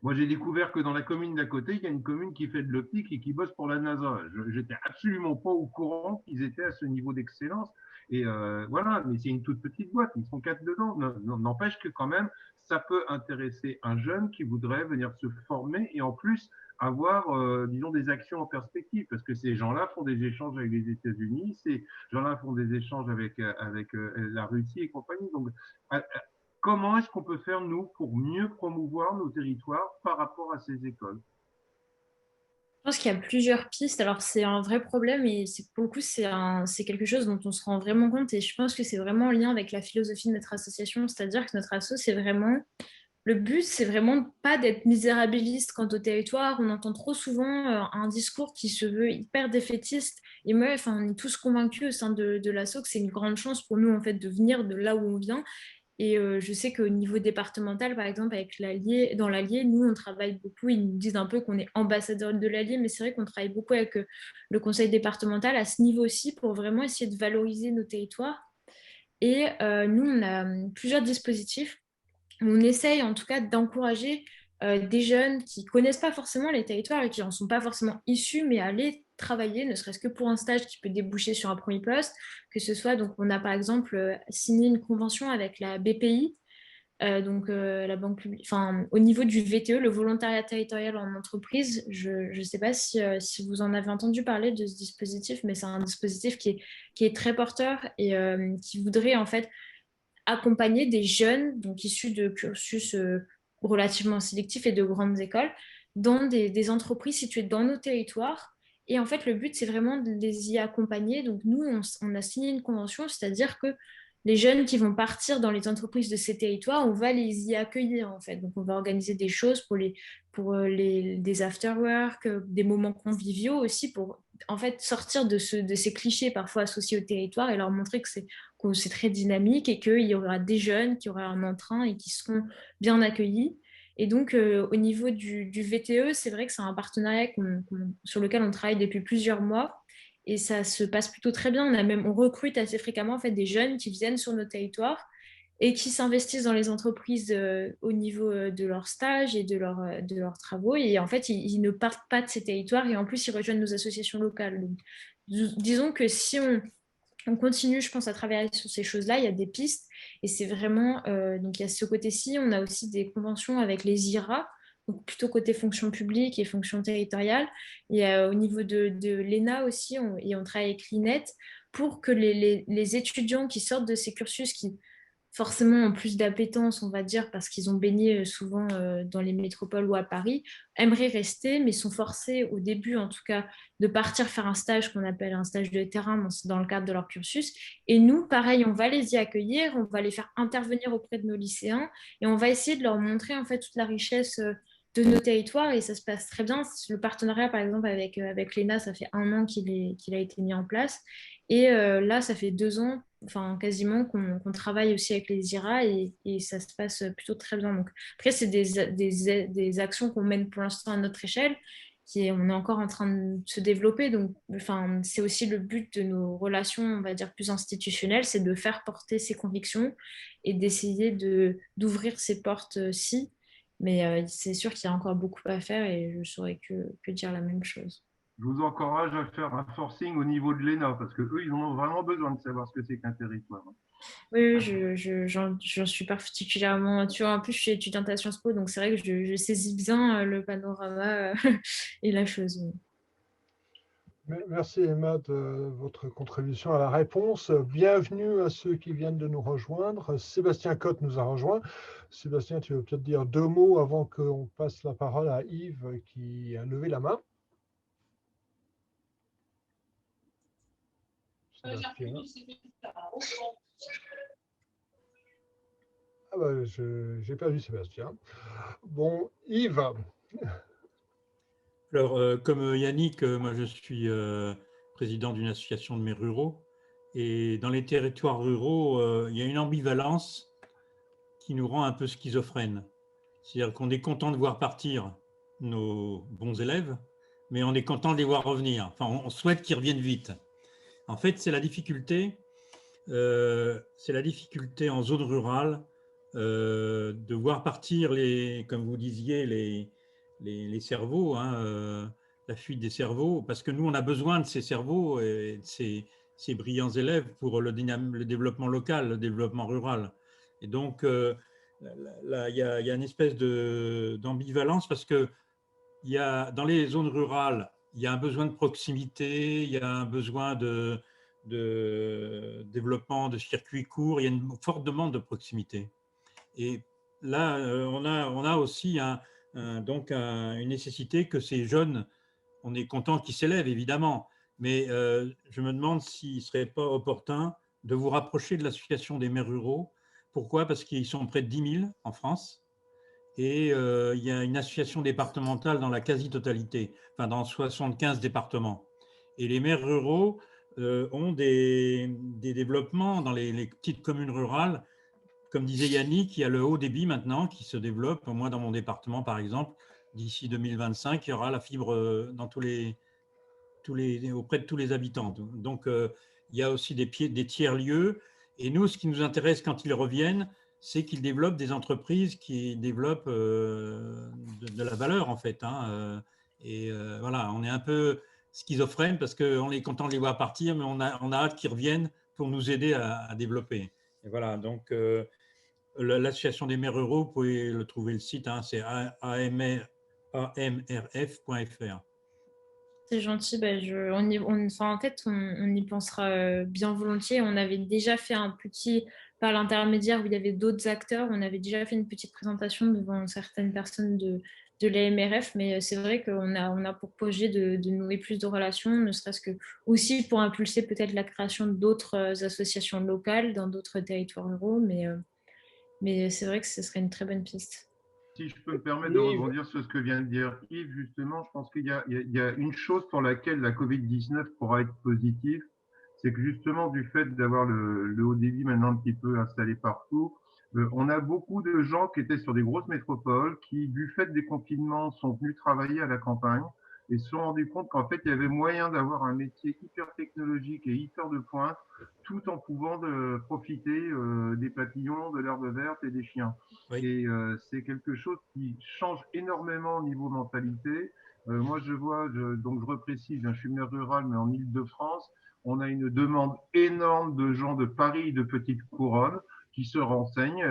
Moi, j'ai découvert que dans la commune d'à côté, il y a une commune qui fait de l'optique et qui bosse pour la NASA. Je n'étais absolument pas au courant qu'ils étaient à ce niveau d'excellence. Et voilà, mais c'est une toute petite boîte, ils sont 4 dedans. N'empêche que quand même, ça peut intéresser un jeune qui voudrait venir se former et en plus avoir, disons, des actions en perspective, parce que ces gens-là font des échanges avec les États-Unis, ces gens-là font des échanges avec la Russie et compagnie. Donc, comment est-ce qu'on peut faire, nous, pour mieux promouvoir nos territoires par rapport à ces écoles? Je pense qu'il y a plusieurs pistes. Alors, c'est un vrai problème et pour le coup, c'est quelque chose dont on se rend vraiment compte. Et je pense que c'est vraiment en lien avec la philosophie de notre association. C'est-à-dire que notre asso, c'est vraiment... Le but, c'est vraiment pas d'être misérabiliste quant au territoire. On entend trop souvent un discours qui se veut hyper défaitiste. Et moi, enfin, on est tous convaincus au sein de l'asso que c'est une grande chance pour nous en fait, de venir de là où on vient. Et je sais qu'au niveau départemental, par exemple, avec l'Allier, dans l'Allier, nous, on travaille beaucoup. Ils nous disent un peu qu'on est ambassadeur de l'Allier, mais c'est vrai qu'on travaille beaucoup avec le conseil départemental à ce niveau aussi pour vraiment essayer de valoriser nos territoires. Et nous, on a plusieurs dispositifs. On essaye en tout cas d'encourager des jeunes qui ne connaissent pas forcément les territoires et qui n'en sont pas forcément issus, mais à aller travailler, ne serait-ce que pour un stage qui peut déboucher sur un premier poste, que ce soit, donc on a par exemple signé une convention avec la BPI, la banque publique, enfin au niveau du VTE, le volontariat territorial en entreprise. Je ne sais pas si vous en avez entendu parler de ce dispositif, mais c'est un dispositif qui est très porteur et qui voudrait en fait accompagner des jeunes, donc issus de cursus relativement sélectifs et de grandes écoles, dans des entreprises situées dans nos territoires. Et en fait, le but, c'est vraiment de les y accompagner. Donc, nous, on a signé une convention, c'est-à-dire que les jeunes qui vont partir dans les entreprises de ces territoires, on va les y accueillir, en fait. Donc, on va organiser des choses pour des after-work, des moments conviviaux aussi, pour en fait sortir de ces clichés parfois associés au territoire et leur montrer que c'est très dynamique et qu'il y aura des jeunes qui auront un entrain et qui seront bien accueillis. Et donc, au niveau du VTE, c'est vrai que c'est un partenariat sur lequel on travaille depuis plusieurs mois et ça se passe plutôt très bien. On recrute assez fréquemment en fait, des jeunes qui viennent sur nos territoires et qui s'investissent dans les entreprises au niveau de leur stage et de leurs travaux. Et en fait, ils ne partent pas de ces territoires et en plus, ils rejoignent nos associations locales. Donc, disons que si on continue, je pense, à travailler sur ces choses-là, il y a des pistes et c'est vraiment... donc, il y a ce côté-ci. On a aussi des conventions avec les IRA, donc plutôt côté fonction publique et fonction territoriale. Et au niveau de l'ENA aussi, on travaille avec l'INET pour que les étudiants qui sortent de ces cursus, qui forcément ont plus d'appétence, on va dire, parce qu'ils ont baigné souvent dans les métropoles ou à Paris, aimeraient rester, mais sont forcés au début, en tout cas, de partir faire un stage qu'on appelle un stage de terrain dans le cadre de leur cursus. Et nous, pareil, on va les y accueillir, on va les faire intervenir auprès de nos lycéens et on va essayer de leur montrer en fait toute la richesse de nos territoires et ça se passe très bien. Le partenariat, par exemple, avec l'ENA, ça fait 1 an qu'il a été mis en place. Et là, ça fait 2 ans, enfin quasiment, qu'on travaille aussi avec les IRA et ça se passe plutôt très bien. Donc, après, c'est des actions qu'on mène pour l'instant à notre échelle, on est encore en train de se développer. Donc, enfin, c'est aussi le but de nos relations, on va dire, plus institutionnelles, c'est de faire porter ces convictions et d'essayer d'ouvrir ces portes-ci. Mais c'est sûr qu'il y a encore beaucoup à faire et je ne saurais que dire la même chose. Je vous encourage à faire un forcing au niveau de l'ENA parce qu'eux, ils en ont vraiment besoin de savoir ce que c'est qu'un territoire. Oui, j'en suis particulièrement. Tu vois, en plus, je suis étudiante à Sciences Po, donc c'est vrai que je saisis bien le panorama et la chose. Merci Emma de votre contribution à la réponse. Bienvenue à ceux qui viennent de nous rejoindre. Sébastien Cotte nous a rejoint. Sébastien, tu veux peut-être dire 2 mots avant qu'on passe la parole à Yves qui a levé la main. Ah bah, j'ai perdu Sébastien. Bon, Yves. Alors, comme Yannick, moi je suis président d'une association de maires ruraux. Et dans les territoires ruraux, il y a une ambivalence qui nous rend un peu schizophrènes. C'est-à-dire qu'on est content de voir partir nos bons élèves, mais on est content de les voir revenir. Enfin, on souhaite qu'ils reviennent vite. En fait, c'est la difficulté en zone rurale de voir partir, comme vous disiez, les cerveaux, hein, la fuite des cerveaux, parce que nous, on a besoin de ces cerveaux et de ces brillants élèves pour le développement local, le développement rural. Et donc, là, il y a une espèce d'ambivalence parce que dans les zones rurales, il y a un besoin de proximité, il y a un besoin de développement de circuits courts, il y a une forte demande de proximité. Et là, on a aussi donc une nécessité que ces jeunes, on est content qu'ils s'élèvent, évidemment, mais je me demande s'il ne serait pas opportun de vous rapprocher de l'association des maires ruraux. Pourquoi? Parce qu'ils sont près de 10 000 en France et il y a une association départementale dans la quasi-totalité, enfin dans 75 départements. Et les maires ruraux ont des développements dans les petites communes rurales. Comme disait Yannick, il y a le haut débit maintenant qui se développe. Moi, dans mon département, par exemple, d'ici 2025, il y aura la fibre dans auprès de tous les habitants. Donc, il y a aussi des tiers-lieux. Et nous, ce qui nous intéresse quand ils reviennent, c'est qu'ils développent des entreprises qui développent de la valeur, en fait. Hein. Voilà, on est un peu schizophrène parce qu'on est content de les voir partir, mais on a hâte qu'ils reviennent pour nous aider à développer. Et voilà, donc l'association des maires ruraux, vous pouvez le trouver le site, hein, c'est amrf.fr. C'est gentil. En fait, on y pensera bien volontiers. On avait déjà fait un petit, par l'intermédiaire où il y avait d'autres acteurs, on avait déjà fait une petite présentation devant certaines personnes de l'AMRF, mais c'est vrai qu'on a pour projet de nouer plus de relations, ne serait-ce que aussi pour impulser peut-être la création d'autres associations locales dans d'autres territoires ruraux, mais c'est vrai que ce serait une très bonne piste. Si je peux me permettre de rebondir sur ce que vient de dire Yves, justement, je pense qu'il y a une chose pour laquelle la Covid-19 pourra être positive, c'est que justement, du fait d'avoir le haut débit maintenant un petit peu installé partout, on a beaucoup de gens qui étaient sur des grosses métropoles qui, du fait des confinements, sont venus travailler à la campagne et se sont rendus compte qu'en fait, il y avait moyen d'avoir un métier hyper technologique et hyper de pointe tout en pouvant profiter des papillons, de l'herbe verte et des chiens. Oui. Et c'est quelque chose qui change énormément au niveau mentalité. Moi, je vois, donc je reprécise, je suis maire rural, mais en Île-de-France, on a une demande énorme de gens de Paris, de Petite Couronne, qui se renseignent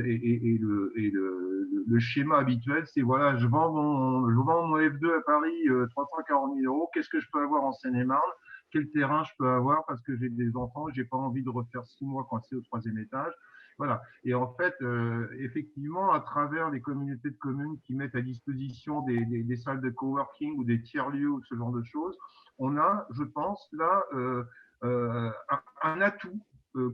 et le schéma habituel, c'est voilà, je vends mon F2 à Paris 340 000 euros, qu'est-ce que je peux avoir en Seine-et-Marne? Quel terrain je peux avoir parce que j'ai des enfants, j'ai pas envie de refaire 6 mois quand c'est au 3e étage. Voilà. Et en fait, effectivement, à travers les communautés de communes qui mettent à disposition des salles de coworking ou des tiers-lieux ou ce genre de choses, on a, je pense, là, un atout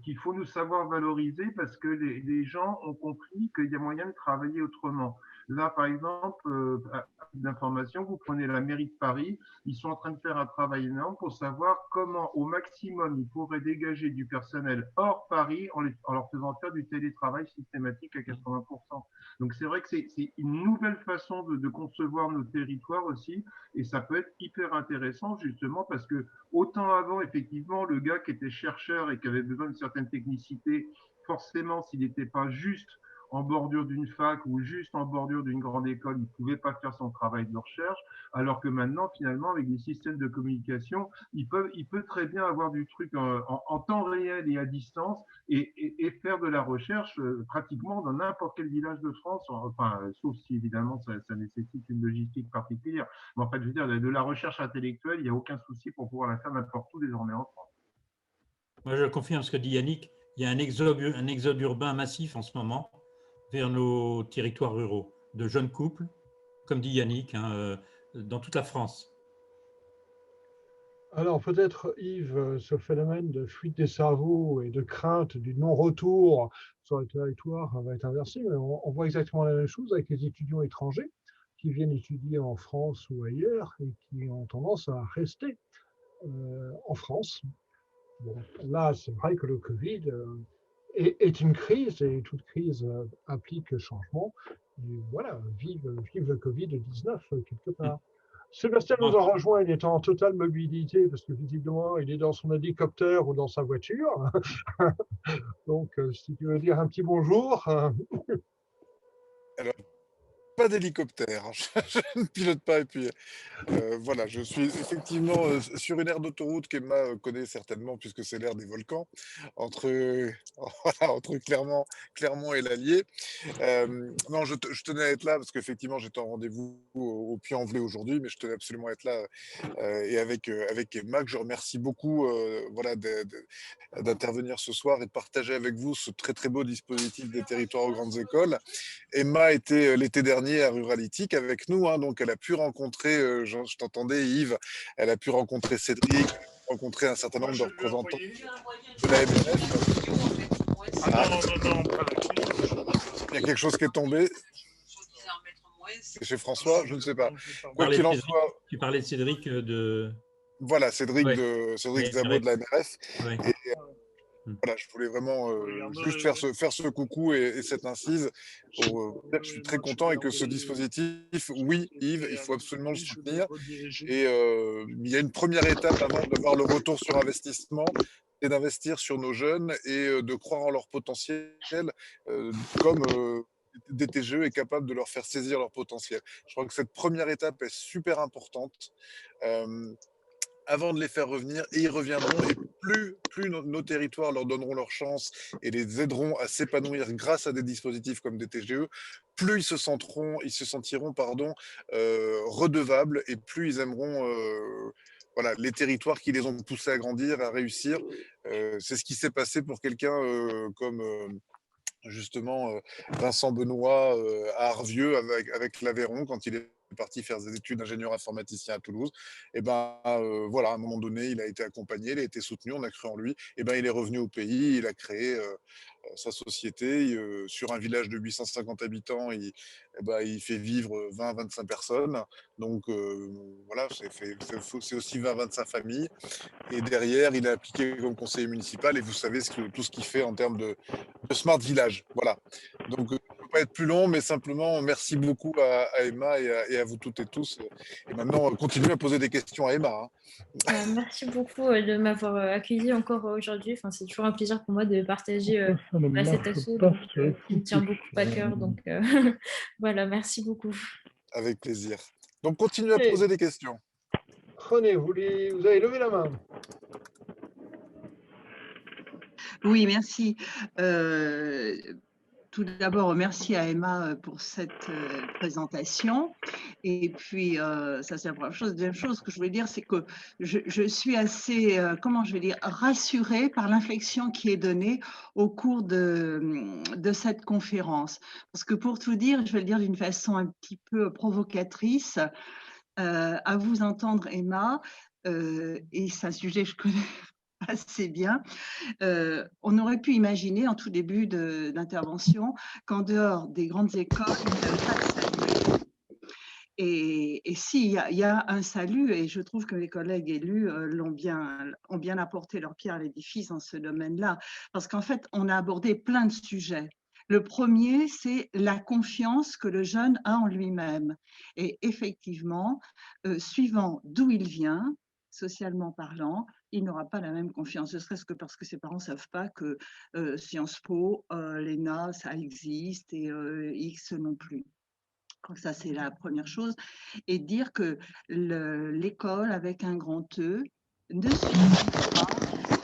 qu'il faut nous savoir valoriser parce que les gens ont compris qu'il y a moyen de travailler autrement. Là, par exemple, d'information, vous prenez la mairie de Paris, ils sont en train de faire un travail énorme pour savoir comment, au maximum, ils pourraient dégager du personnel hors Paris en leur faisant faire du télétravail systématique à 80%. Donc, c'est vrai que c'est une nouvelle façon de concevoir nos territoires aussi, et ça peut être hyper intéressant justement parce que autant avant, effectivement, le gars qui était chercheur et qui avait besoin de certaines technicités, forcément, s'il n'était pas juste en bordure d'une fac ou juste en bordure d'une grande école, il ne pouvait pas faire son travail de recherche, alors que maintenant, finalement, avec des systèmes de communication, il peut très bien avoir du truc en temps réel et à distance et faire de la recherche pratiquement dans n'importe quel village de France, enfin, sauf si évidemment ça nécessite une logistique particulière. Mais en fait, je veux dire, de la recherche intellectuelle, il n'y a aucun souci pour pouvoir la faire n'importe où désormais en France. Moi, je confirme ce que dit Yannick. Il y a un exode urbain massif en ce moment vers nos territoires ruraux, de jeunes couples, comme dit Yannick, dans toute la France. Alors peut-être, Yves, ce phénomène de fuite des cerveaux et de crainte du non-retour sur le territoire va être inversé, mais on voit exactement la même chose avec les étudiants étrangers qui viennent étudier en France ou ailleurs et qui ont tendance à rester en France. Bon, là, c'est vrai que le Covid est une crise et toute crise implique changement. Et voilà, vive le Covid-19 quelque part. Sébastien nous a rejoint, il est en totale mobilité parce que visiblement il est dans son hélicoptère ou dans sa voiture. Donc si tu veux dire un petit bonjour. Alors, pas d'hélicoptère, je ne pilote pas et puis voilà, je suis effectivement sur une aire d'autoroute qu'Emma connaît certainement puisque c'est l'aire des volcans entre, voilà, entre Clermont et l'Allier. Non, je tenais à être là parce qu'effectivement j'étais en rendez-vous au Puy-en-Velay aujourd'hui, mais je tenais absolument à être là et avec Emma que je remercie beaucoup voilà, d'intervenir ce soir et de partager avec vous ce très très beau dispositif des territoires aux grandes écoles. Emma était l'été dernier à Ruralitique avec nous, hein, donc elle a pu rencontrer, je t'entendais Yves, elle a pu rencontrer Cédric, rencontrer un certain nombre de représentants de la MNF. Ah non, pas là. Il y a quelque chose qui est tombé. C'est chez François, je ne sais pas. Quoi qu'il en soit. Tu parlais de Cédric de. Voilà, Cédric Zabot de la MRF. Ouais. Et, voilà, je voulais vraiment juste faire ce coucou et cette incise. Je suis très content et que ce dispositif, oui, Yves, il faut absolument le soutenir. Et il y a une première étape avant d'avoir le retour sur investissement, c'est d'investir sur nos jeunes et de croire en leur potentiel comme DTGE est capable de leur faire saisir leur potentiel. Je crois que cette première étape est super importante. Avant de les faire revenir, et ils reviendront, et plus nos territoires leur donneront leur chance et les aideront à s'épanouir grâce à des dispositifs comme des TGE, plus ils se sentiront redevables et plus ils aimeront voilà, les territoires qui les ont poussés à grandir, à réussir. C'est ce qui s'est passé pour quelqu'un comme justement Vincent Benoît à Arvieux avec l'Aveyron quand il est parti faire des études d'ingénieur informaticien à Toulouse. Et ben voilà, à un moment donné, il a été accompagné, il a été soutenu, on a cru en lui. Et ben il est revenu au pays, il a créé sa société sur un village de 850 habitants. Il fait vivre 20-25 personnes. Donc voilà, c'est aussi 20-25 familles. Et derrière, il est appliqué comme conseiller municipal. Et vous savez tout ce qu'il fait en termes de smart village. Voilà. Donc, je ne peux pas être plus long, mais simplement, merci beaucoup à Emma et à vous toutes et tous. Et maintenant, continuez à poser des questions à Emma. Hein. Merci beaucoup de m'avoir accueilli encore aujourd'hui. Enfin, c'est toujours un plaisir pour moi de partager cet assaut qui me tient beaucoup à cœur. Donc, voilà, merci beaucoup. Avec plaisir. Donc, continuez à poser des questions. René, vous avez levé la main. Oui, merci. Tout d'abord, merci à Emma pour cette présentation. Et puis, ça c'est la première chose. Deuxième chose que je voulais dire, c'est que je suis assez, comment je vais dire, rassurée par l'inflexion qui est donnée au cours de cette conférence. Parce que pour tout dire, je vais le dire d'une façon un petit peu provocatrice, à vous entendre, Emma, et c'est un sujet que je connais assez bien. On aurait pu imaginer en tout début d'intervention qu'en dehors des grandes écoles, il n'y avait pas de salut. Et si, il y a un salut, et je trouve que les collègues élus ont bien apporté leur pierre à l'édifice dans ce domaine-là, parce qu'en fait, on a abordé plein de sujets. Le premier, c'est la confiance que le jeune a en lui-même. Et effectivement, suivant d'où il vient, socialement parlant, il n'aura pas la même confiance, ne serait-ce que parce que ses parents ne savent pas que Sciences Po, l'ENA, ça existe, et X non plus. Donc ça, c'est la première chose. Et dire que l'école, avec un grand E, ne suffit pas,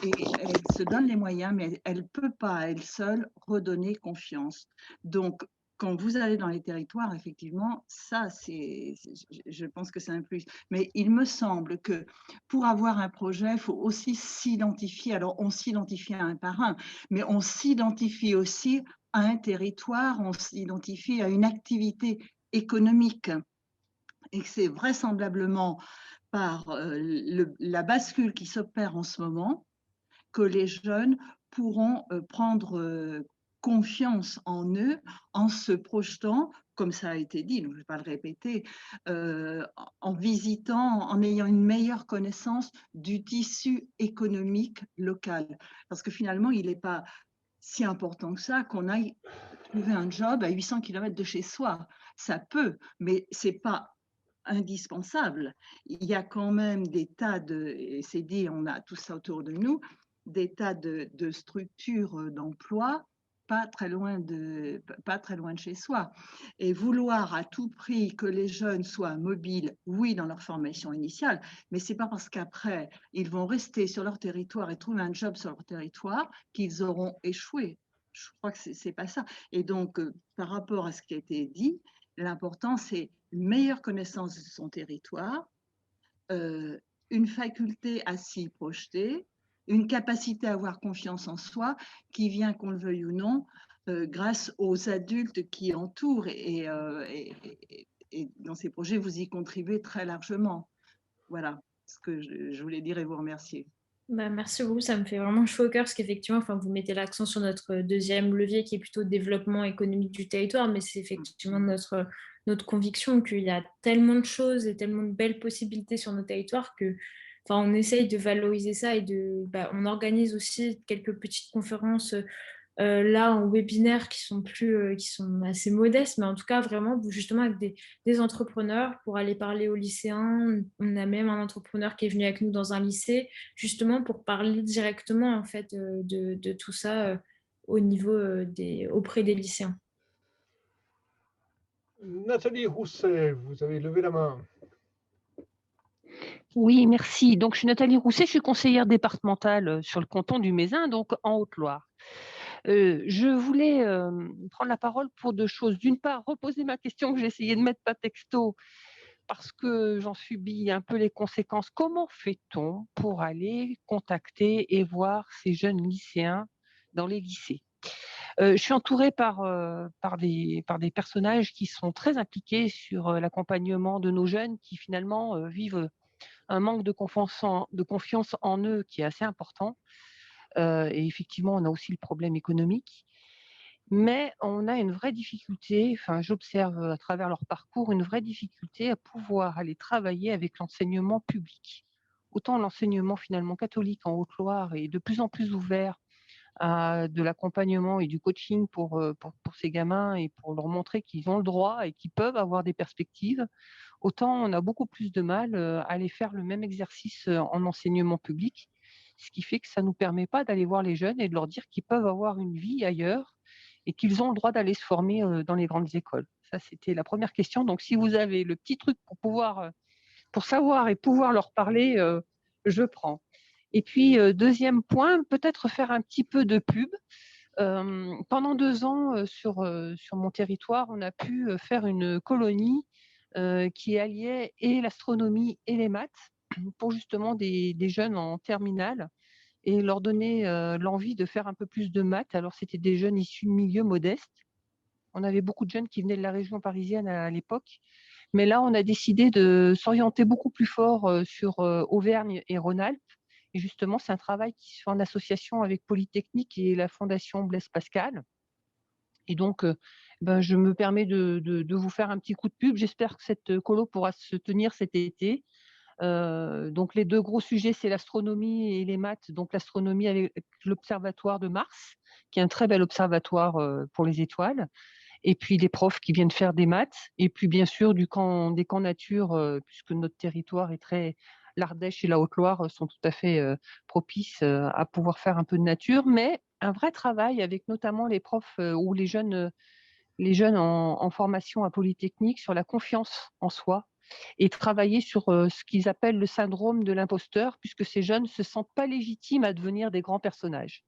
et elle se donne les moyens, mais elle ne peut pas, à elle seule, redonner confiance. Donc, quand vous allez dans les territoires, effectivement, ça, je pense que c'est un plus. Mais il me semble que pour avoir un projet, il faut aussi s'identifier. Alors, on s'identifie à un par un, mais on s'identifie aussi à un territoire, on s'identifie à une activité économique. Et que c'est vraisemblablement par la bascule qui s'opère en ce moment que les jeunes pourront prendre confiance en eux en se projetant, comme ça a été dit, donc je ne vais pas le répéter, en visitant, en ayant une meilleure connaissance du tissu économique local. Parce que finalement, il n'est pas si important que ça qu'on aille trouver un job à 800 km de chez soi. Ça peut, mais ce n'est pas indispensable. Il y a quand même des tas et c'est dit, on a tout ça autour de nous, des tas de structures d'emploi pas très loin de chez soi. Et vouloir à tout prix que les jeunes soient mobiles, oui, dans leur formation initiale, mais ce n'est pas parce qu'après, ils vont rester sur leur territoire et trouver un job sur leur territoire qu'ils auront échoué. Je crois que ce n'est pas ça. Et donc, par rapport à ce qui a été dit, l'important, c'est une meilleure connaissance de son territoire, une faculté à s'y projeter, une capacité à avoir confiance en soi qui vient, qu'on le veuille ou non, grâce aux adultes qui entourent. Et dans ces projets, vous y contribuez très largement. Voilà ce que je voulais dire et vous remercier. Bah, merci beaucoup, ça me fait vraiment chaud au cœur parce qu'effectivement, enfin, vous mettez l'accent sur notre deuxième levier qui est plutôt développement économique du territoire, mais c'est effectivement notre conviction qu'il y a tellement de choses et tellement de belles possibilités sur nos territoires que, enfin, on essaye de valoriser ça et on organise aussi quelques petites conférences là en webinaire qui sont assez modestes, mais en tout cas vraiment justement avec des entrepreneurs pour aller parler aux lycéens. On a même un entrepreneur qui est venu avec nous dans un lycée justement pour parler directement en fait de tout ça au niveau auprès des lycéens. Nathalie Rousset, vous avez levé la main. Oui, merci. Donc, je suis Nathalie Rousset, je suis conseillère départementale sur le canton du Mézin, donc en Haute-Loire. Je voulais prendre la parole pour deux choses. D'une part, reposer ma question que j'ai essayé de mettre par texto parce que j'en subis un peu les conséquences. Comment fait-on pour aller contacter et voir ces jeunes lycéens dans les lycées ? Je suis entourée par des personnages qui sont très impliqués sur l'accompagnement de nos jeunes qui finalement vivent un manque de confiance en eux qui est assez important. Et effectivement, on a aussi le problème économique. Mais on a une vraie difficulté, enfin j'observe à travers leur parcours, une vraie difficulté à pouvoir aller travailler avec l'enseignement public. Autant l'enseignement finalement catholique en Haute-Loire est de plus en plus ouvert à de l'accompagnement et du coaching pour ces gamins et pour leur montrer qu'ils ont le droit et qu'ils peuvent avoir des perspectives, autant on a beaucoup plus de mal à aller faire le même exercice en enseignement public, ce qui fait que ça ne nous permet pas d'aller voir les jeunes et de leur dire qu'ils peuvent avoir une vie ailleurs et qu'ils ont le droit d'aller se former dans les grandes écoles. Ça, c'était la première question. Donc, si vous avez le petit truc pour savoir et pouvoir leur parler, je prends. Et puis, deuxième point, peut-être faire un petit peu de pub. Pendant 2 ans, sur mon territoire, on a pu faire une colonie qui alliait et l'astronomie et les maths pour justement des jeunes en terminale et leur donner l'envie de faire un peu plus de maths. Alors, c'était des jeunes issus de milieux modestes. On avait beaucoup de jeunes qui venaient de la région parisienne à l'époque. Mais là, on a décidé de s'orienter beaucoup plus fort sur Auvergne et Rhône-Alpes. Et justement, c'est un travail qui se fait en association avec Polytechnique et la Fondation Blaise Pascal. Et donc, je me permets de vous faire un petit coup de pub. J'espère que cette colo pourra se tenir cet été. Donc, les 2 gros sujets, c'est l'astronomie et les maths. Donc, l'astronomie avec l'Observatoire de Mars, qui est un très bel observatoire pour les étoiles. Et puis, les profs qui viennent faire des maths. Et puis, bien sûr, des camps nature, puisque notre territoire est très... L'Ardèche et la Haute-Loire sont tout à fait propices à pouvoir faire un peu de nature, mais un vrai travail avec notamment les profs ou les jeunes en formation à Polytechnique sur la confiance en soi et travailler sur ce qu'ils appellent le syndrome de l'imposteur, puisque ces jeunes ne se sentent pas légitimes à devenir des grands personnages.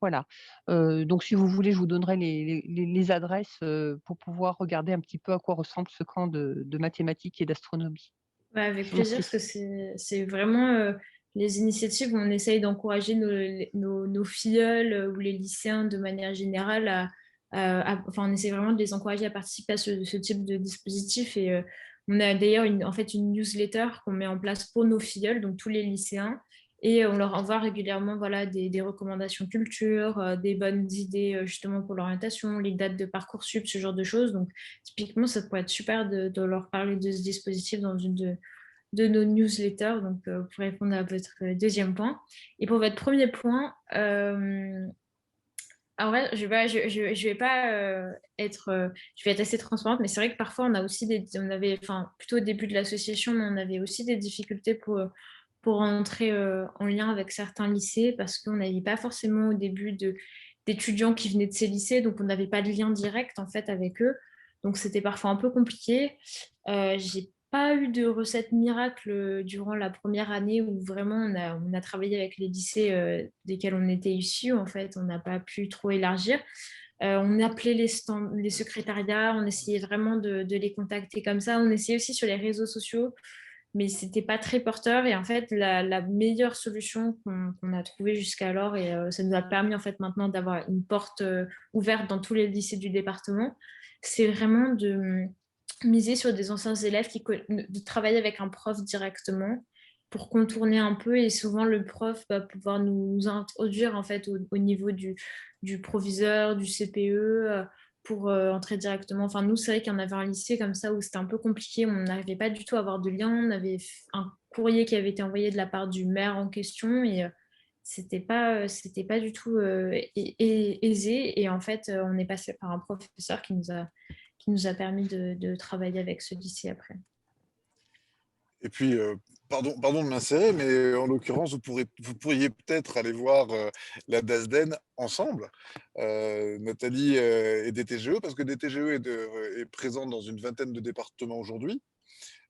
Voilà. Donc, si vous voulez, je vous donnerai les adresses pour pouvoir regarder un petit peu à quoi ressemble ce camp de mathématiques et d'astronomie. Ouais, avec plaisir, parce que c'est vraiment les initiatives où on essaye d'encourager nos filleuls ou les lycéens de manière générale enfin, on essaie vraiment de les encourager à participer à ce type de dispositif. Et on a d'ailleurs en fait une newsletter qu'on met en place pour nos filleuls, donc tous les lycéens. Et on leur envoie régulièrement voilà, des recommandations culture, des bonnes idées justement pour l'orientation, les dates de Parcoursup, ce genre de choses. Donc, typiquement, ça pourrait être super de leur parler de ce dispositif dans une de nos newsletters, donc pour répondre à votre deuxième point. Et pour votre premier point, en vrai, je vais pas je vais être assez transparente, mais c'est vrai que parfois on a aussi on avait, enfin, plutôt au début de l'association, mais on avait aussi des difficultés pour entrer en lien avec certains lycées parce qu'on n'avait pas forcément au début d'étudiants qui venaient de ces lycées, donc on n'avait pas de lien direct en fait avec eux. Donc c'était parfois un peu compliqué. J'ai pas eu de recette miracle durant la première année où vraiment on a travaillé avec les lycées desquels on était issus. En fait, on n'a pas pu trop élargir. On appelait les secrétariats, on essayait vraiment de les contacter comme ça. On essayait aussi sur les réseaux sociaux, mais c'était pas très porteur. Et en fait, la meilleure solution qu'on a trouvée jusqu'alors, et ça nous a permis en fait maintenant d'avoir une porte ouverte dans tous les lycées du département, c'est vraiment de miser sur des anciens élèves, de travailler avec un prof directement pour contourner un peu. Et souvent, le prof va pouvoir nous introduire en fait au niveau du proviseur, du CPE, pour entrer directement. Enfin, nous, c'est vrai qu'il y en avait un lycée comme ça où c'était un peu compliqué. On n'arrivait pas du tout à avoir de lien. On avait un courrier qui avait été envoyé de la part du maire en question et c'était pas du tout aisé. Et en fait, on est passé par un professeur qui nous a permis de travailler avec ce lycée après. Et puis, pardon de m'insérer, mais en l'occurrence, vous pourriez peut-être aller voir la DASDEN ensemble, Nathalie et DTGE, parce que DTGE est présent dans une vingtaine de départements aujourd'hui.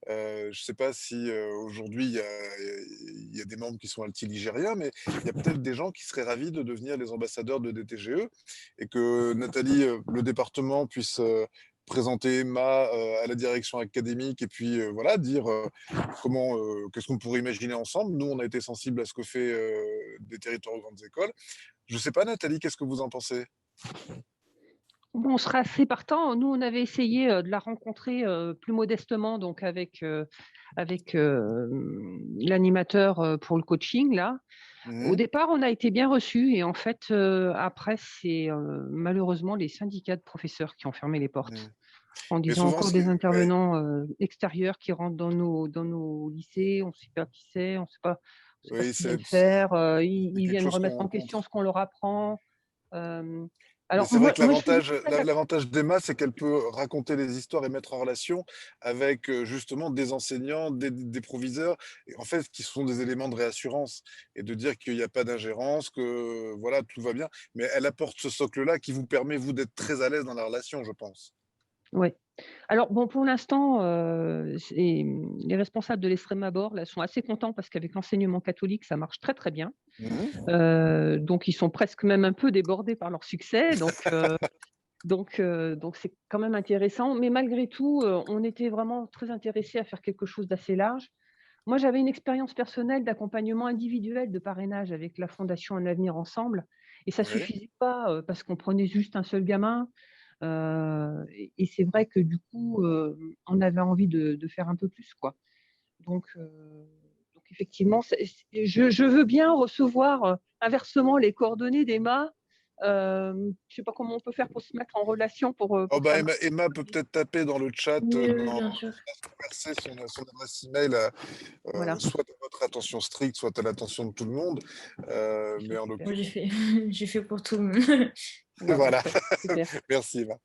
Je ne sais pas si aujourd'hui il y a des membres qui sont altiligériens, mais il y a peut-être des gens qui seraient ravis de devenir les ambassadeurs de DTGE et que Nathalie, le département, puisse présenter Emma à la direction académique et puis voilà, dire qu'est-ce qu'on pourrait imaginer ensemble. Nous, on a été sensibles à ce que fait des territoires aux grandes écoles. Je ne sais pas, Nathalie, qu'est-ce que vous en pensez? Bon, on sera assez partant. Nous, on avait essayé de la rencontrer plus modestement, donc avec l'animateur pour le coaching, là. Au départ, on a été bien reçus et en fait, après, c'est malheureusement les syndicats de professeurs qui ont fermé les portes en disant souvent, encore des intervenants extérieurs qui rentrent dans nos lycées, on ne sait pas qui c'est, on ne sait pas ce qu'ils viennent faire, ils viennent remettre en question ce qu'on leur apprend. Alors, c'est vrai que l'avantage d'Emma, c'est qu'elle peut raconter les histoires et mettre en relation avec justement des enseignants, des proviseurs, et en fait, qui sont des éléments de réassurance et de dire qu'il n'y a pas d'ingérence, que voilà, tout va bien. Mais elle apporte ce socle-là qui vous permet, vous, d'être très à l'aise dans la relation, je pense. Oui. Alors, bon, pour l'instant, les responsables de l'Extrême-Abord là, sont assez contents parce qu'avec l'enseignement catholique, ça marche très, très bien. Donc, ils sont presque même un peu débordés par leur succès. Donc, c'est quand même intéressant. Mais malgré tout, on était vraiment très intéressés à faire quelque chose d'assez large. Moi, j'avais une expérience personnelle d'accompagnement individuel de parrainage avec la Fondation Un Avenir Ensemble. Et ça ne suffisait pas parce qu'on prenait juste un seul gamin. Et c'est vrai que du coup, on avait envie de faire un peu plus, quoi. Donc effectivement, je veux bien recevoir inversement les coordonnées d'Emma. Je ne sais pas comment on peut faire pour se mettre en relation pour ça. Emma peut peut-être taper dans le chat, Oui, bien sûr. verser son adresse email, Voilà. soit à votre attention stricte, soit à l'attention de tout le monde. Mais en Moi, l'occurrence. j'ai fait pour tout le monde. Voilà. Super. Merci, Emma.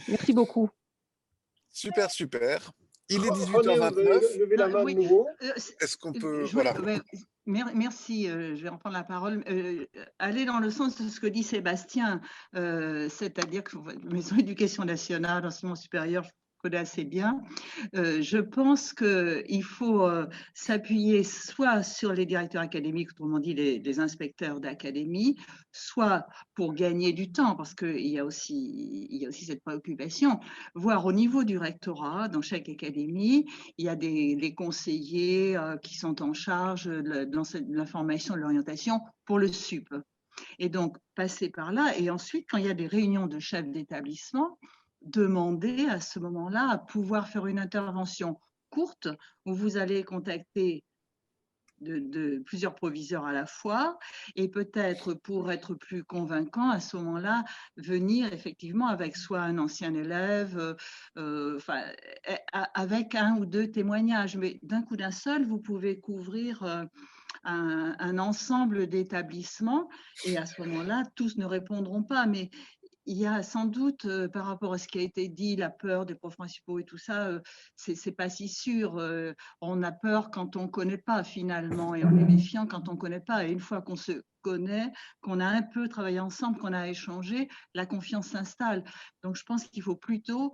Merci beaucoup. Super, super. Il est René, 18h29. vous avez levé la main de nouveau. Est-ce qu'on peut… Voilà. Merci, je vais reprendre la parole. Aller dans le sens de ce que dit Sébastien, c'est-à-dire que Maison d'éducation nationale, enseignement supérieur, je connais assez bien. Je pense qu'il faut s'appuyer soit sur les directeurs académiques, autrement dit les inspecteurs d'académie, soit pour gagner du temps, parce qu'il y a aussi cette préoccupation, voire au niveau du rectorat, dans chaque académie, il y a des conseillers qui sont en charge de l'information, de l'orientation pour le SUP. Et donc, passer par là. Et ensuite, quand il y a des réunions de chefs d'établissement, demander à ce moment-là à pouvoir faire une intervention courte où vous allez contacter de plusieurs proviseurs à la fois et peut-être pour être plus convaincant à ce moment-là venir effectivement avec soit un ancien élève avec un ou deux témoignages, mais d'un coup d'un seul vous pouvez couvrir un ensemble d'établissements et à ce moment-là tous ne répondront pas, mais il y a sans doute, par rapport à ce qui a été dit, la peur des profs principaux et tout ça, c'est pas si sûr. On a peur quand on ne connaît pas finalement et on est méfiant quand on ne connaît pas. Et une fois qu'on se connaît, qu'on a un peu travaillé ensemble, qu'on a échangé, la confiance s'installe. Donc je pense qu'il faut plutôt,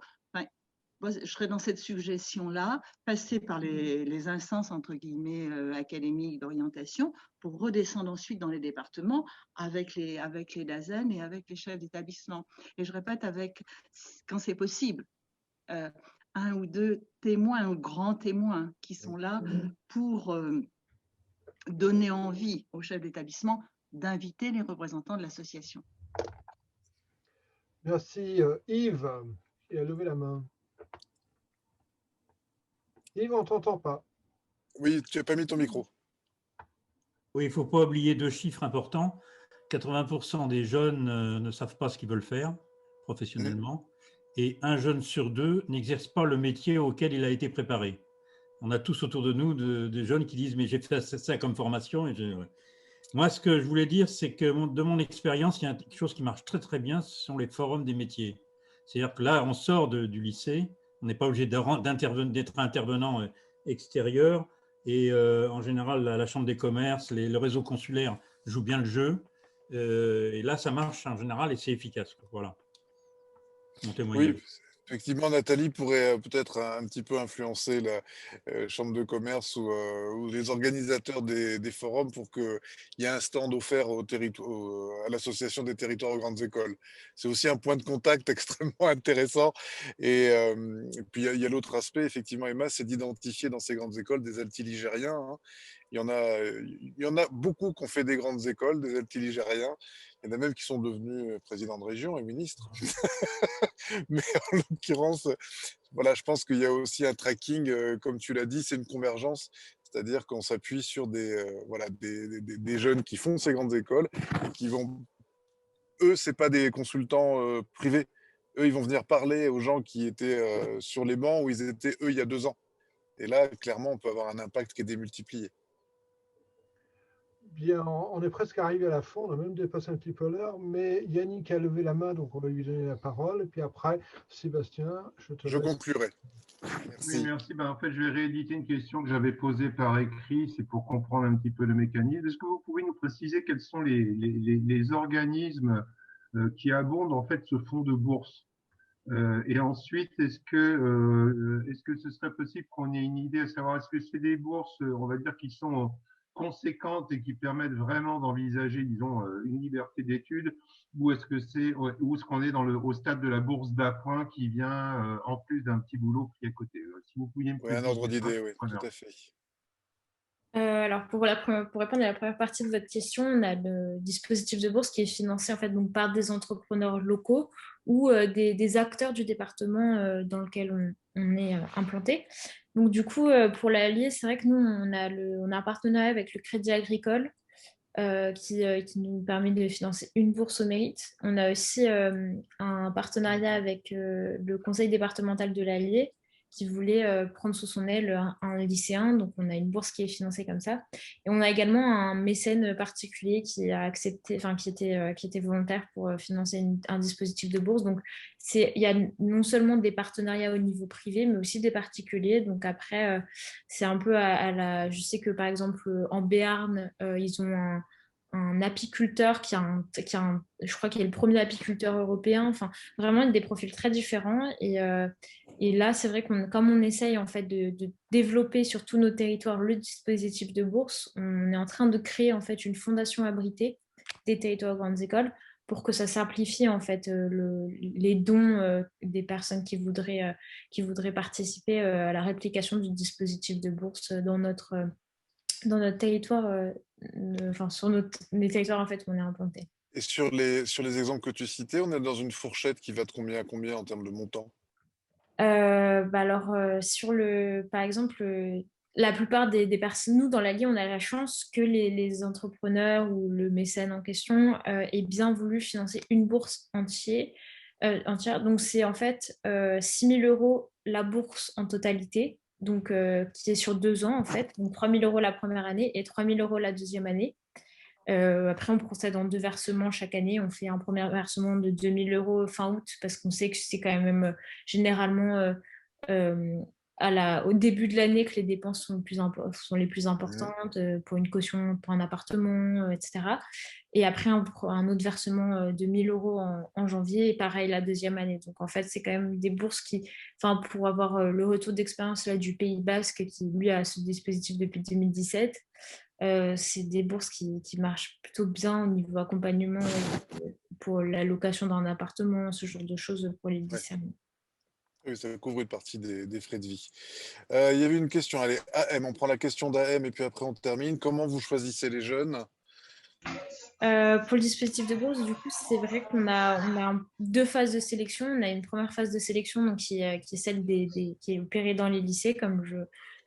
moi, je serais dans cette suggestion-là, passer par les instances, entre guillemets, académiques d'orientation, pour redescendre ensuite dans les départements avec les DAZEN et avec les chefs d'établissement. Et je répète, quand c'est possible, un ou deux témoins ou grands témoins qui sont là pour donner envie aux chefs d'établissement d'inviter les représentants de l'association. Merci. Yves, qui a levé la main. Yves, on ne t'entend pas. Oui, tu n'as pas mis ton micro. Oui, il ne faut pas oublier deux chiffres importants. 80% des jeunes ne savent pas ce qu'ils veulent faire professionnellement et un jeune sur deux n'exerce pas le métier auquel il a été préparé. On a tous autour de nous des jeunes qui disent « mais j'ai fait ça comme formation ». Moi, ce que je voulais dire, c'est que de mon expérience, il y a quelque chose qui marche très très bien, ce sont les forums des métiers. C'est-à-dire que là, on sort du lycée, on n'est pas obligé d'être intervenant extérieur. Et en général, la Chambre des commerces, le réseau consulaire joue bien le jeu. Et là, ça marche en général et c'est efficace. Voilà. Mon témoignage. Oui, effectivement, Nathalie pourrait peut-être un petit peu influencer la Chambre de commerce ou les organisateurs des forums pour qu'il y ait un stand offert à l'Association des territoires aux grandes écoles. C'est aussi un point de contact extrêmement intéressant. Et puis, il y a l'autre aspect, effectivement, Emma, c'est d'identifier dans ces grandes écoles des altiligériens. Hein. Il y en a beaucoup qui ont fait des grandes écoles, des altiligériens. Il y en a même qui sont devenus présidents de région et ministres. Mais en l'occurrence, voilà, je pense qu'il y a aussi un tracking, comme tu l'as dit, c'est une convergence. C'est-à-dire qu'on s'appuie sur des jeunes qui font ces grandes écoles et qui vont… Eux, ce n'est pas des consultants privés. Eux, ils vont venir parler aux gens qui étaient sur les bancs où ils étaient, eux, il y a 2 ans. Et là, clairement, on peut avoir un impact qui est démultiplié. Bien, on est presque arrivé à la fin, on a même dépassé un petit peu l'heure, mais Yannick a levé la main, donc on va lui donner la parole. Et puis après, Sébastien, je conclurai. Merci. Oui, merci. En fait, je vais rééditer une question que j'avais posée par écrit, c'est pour comprendre un petit peu le mécanisme. Est-ce que vous pouvez nous préciser quels sont les organismes qui abondent en fait ce fonds de bourse? Et ensuite, est-ce que ce serait possible qu'on ait une idée à savoir est-ce que c'est des bourses, on va dire, qui sont conséquentes et qui permettent vraiment d'envisager, disons, une liberté d'études, ou est-ce qu'on est au stade de la bourse d'appoint qui vient en plus d'un petit boulot qui est à côté. Si vous pouviez me Oui, un préciser ordre ça, d'idée, oui, preneur. tout à fait. Alors pour répondre à la première partie de votre question, on a le dispositif de bourse qui est financé en fait donc par des entrepreneurs locaux ou des acteurs du département dans lequel on est implanté. Donc du coup pour l'Allier, c'est vrai que nous on a un partenariat avec le Crédit Agricole qui nous permet de financer une bourse au mérite. On a aussi un partenariat avec le conseil départemental de l'Allier qui voulait prendre sous son aile un lycéen. Donc, on a une bourse qui est financée comme ça. Et on a également un mécène particulier qui a accepté, enfin, qui était volontaire pour financer un dispositif de bourse. Donc, il y a non seulement des partenariats au niveau privé, mais aussi des particuliers. Donc, après, c'est un peu je sais que, par exemple, en Béarn, ils ont un apiculteur je crois qu'il est le premier apiculteur européen, enfin vraiment des profils très différents et là c'est vrai comme on essaye en fait de développer sur tous nos territoires le dispositif de bourse, on est en train de créer en fait une fondation abritée des territoires grandes écoles pour que ça simplifie en fait les dons des personnes qui voudraient participer à la réplication du dispositif de bourse dans notre territoire, enfin sur les territoires en fait où on est implanté. Et sur les exemples que tu citais, on est dans une fourchette qui va de combien à combien en termes de montant? Alors, par exemple, la plupart des personnes, nous, dans l'Allier, on a la chance que les entrepreneurs ou le mécène en question aient bien voulu financer une bourse entière. Donc, c'est en fait 6 000 € la bourse en totalité, donc qui est sur 2 ans, en fait. Donc, 3 000 € la première année et 3 000 € la deuxième année. Après, on procède en 2 versements chaque année. On fait un premier versement de 2 000 € fin août parce qu'on sait que c'est quand même généralement au début de l'année que les dépenses sont les plus importantes pour une caution, pour un appartement, etc. Et après, un autre versement de 1 000 € en janvier et pareil la deuxième année. Donc, en fait, c'est quand même des bourses pour avoir le retour d'expérience là, du Pays Basque qui, lui, a ce dispositif depuis 2017. C'est des bourses qui marchent plutôt bien au niveau accompagnement pour la location d'un appartement, ce genre de choses pour les lycéens. Oui, ça couvre une partie des frais de vie. Il y avait une question, allez, AM, on prend la question d'AM et puis après on termine. Comment vous choisissez les jeunes? Pour le dispositif de bourse, du coup, c'est vrai qu'on a 2 phases de sélection. On a une première phase de sélection donc, qui est celle qui est opérée dans les lycées, comme je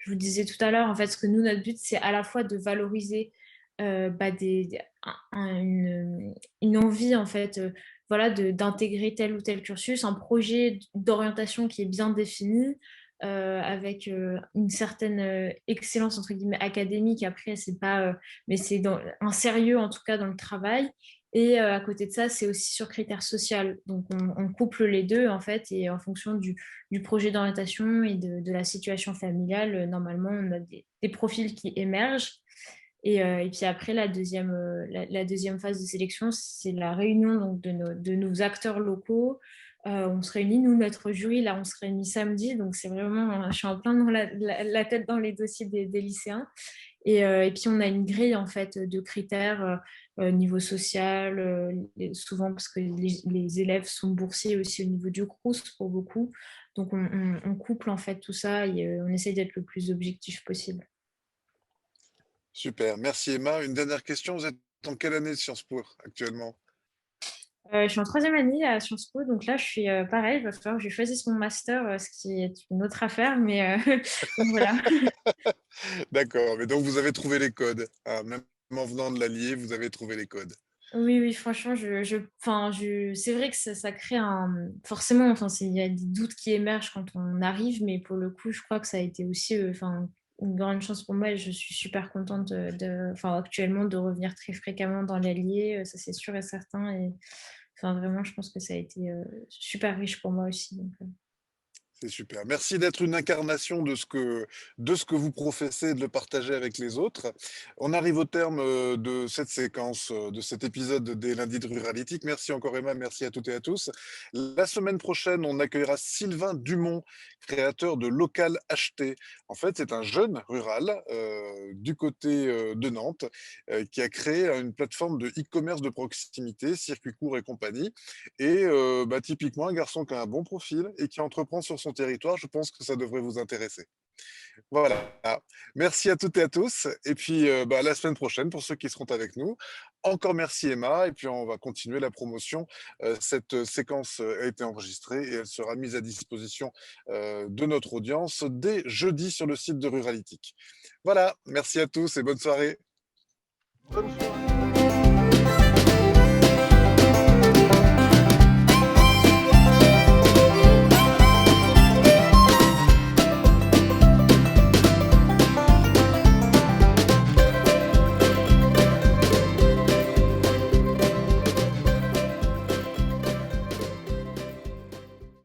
vous disais tout à l'heure. En fait, ce que nous, notre but, c'est à la fois de valoriser une envie, en fait, voilà, d'intégrer tel ou tel cursus, un projet d'orientation qui est bien défini, avec une certaine excellence entre guillemets académique. Après, c'est pas, mais c'est un sérieux en tout cas dans le travail. Et à côté de ça, c'est aussi sur critères sociaux. Donc, on couple les deux en fait, et en fonction du projet d'orientation et de la situation familiale, normalement, on a des profils qui émergent. Et puis après, la deuxième phase de sélection, c'est la réunion donc, de nos acteurs locaux. On se réunit, nous, notre jury, là, on se réunit samedi. Donc, c'est vraiment, je suis en plein dans la tête dans les dossiers des lycéens. Et puis, on a une grille, en fait, de critères niveau social, souvent parce que les élèves sont boursiers aussi au niveau du Crous pour beaucoup. Donc, on couple, en fait, tout ça et on essaye d'être le plus objectif possible. Super, merci Emma. Une dernière question, vous êtes en quelle année de Sciences Po actuellement? Je suis en 3e année à Sciences Po, donc là je suis pareil, il va falloir que je choisisse mon master, ce qui est une autre affaire, mais donc voilà. D'accord, mais donc vous avez trouvé les codes, hein, même en venant de l'Allier, vous avez trouvé les codes. Oui, franchement, c'est vrai que ça crée forcément, il y a des doutes qui émergent quand on arrive, mais pour le coup, je crois que ça a été aussi une grande chance pour moi et je suis super contente actuellement de revenir très fréquemment dans l'Allier, ça c'est sûr et certain. Et vraiment, je pense que ça a été super riche pour moi aussi. Donc, C'est super. Merci d'être une incarnation de ce que vous professez et de le partager avec les autres. On arrive au terme de cette séquence, de cet épisode des lundis de Ruralytique. Merci encore Emma, merci à toutes et à tous. La semaine prochaine, on accueillera Sylvain Dumont, créateur de Local Acheté. En fait, c'est un jeune rural du côté de Nantes qui a créé une plateforme de e-commerce de proximité, circuit court et compagnie. Et typiquement, un garçon qui a un bon profil et qui entreprend sur son territoire, je pense que ça devrait vous intéresser. Voilà. Merci à toutes et à tous. Et puis, à la semaine prochaine pour ceux qui seront avec nous. Encore merci Emma. Et puis, on va continuer la promotion. Cette séquence a été enregistrée et elle sera mise à disposition de notre audience dès jeudi sur le site de Ruralytique. Voilà. Merci à tous et bonne soirée. Bonne soirée.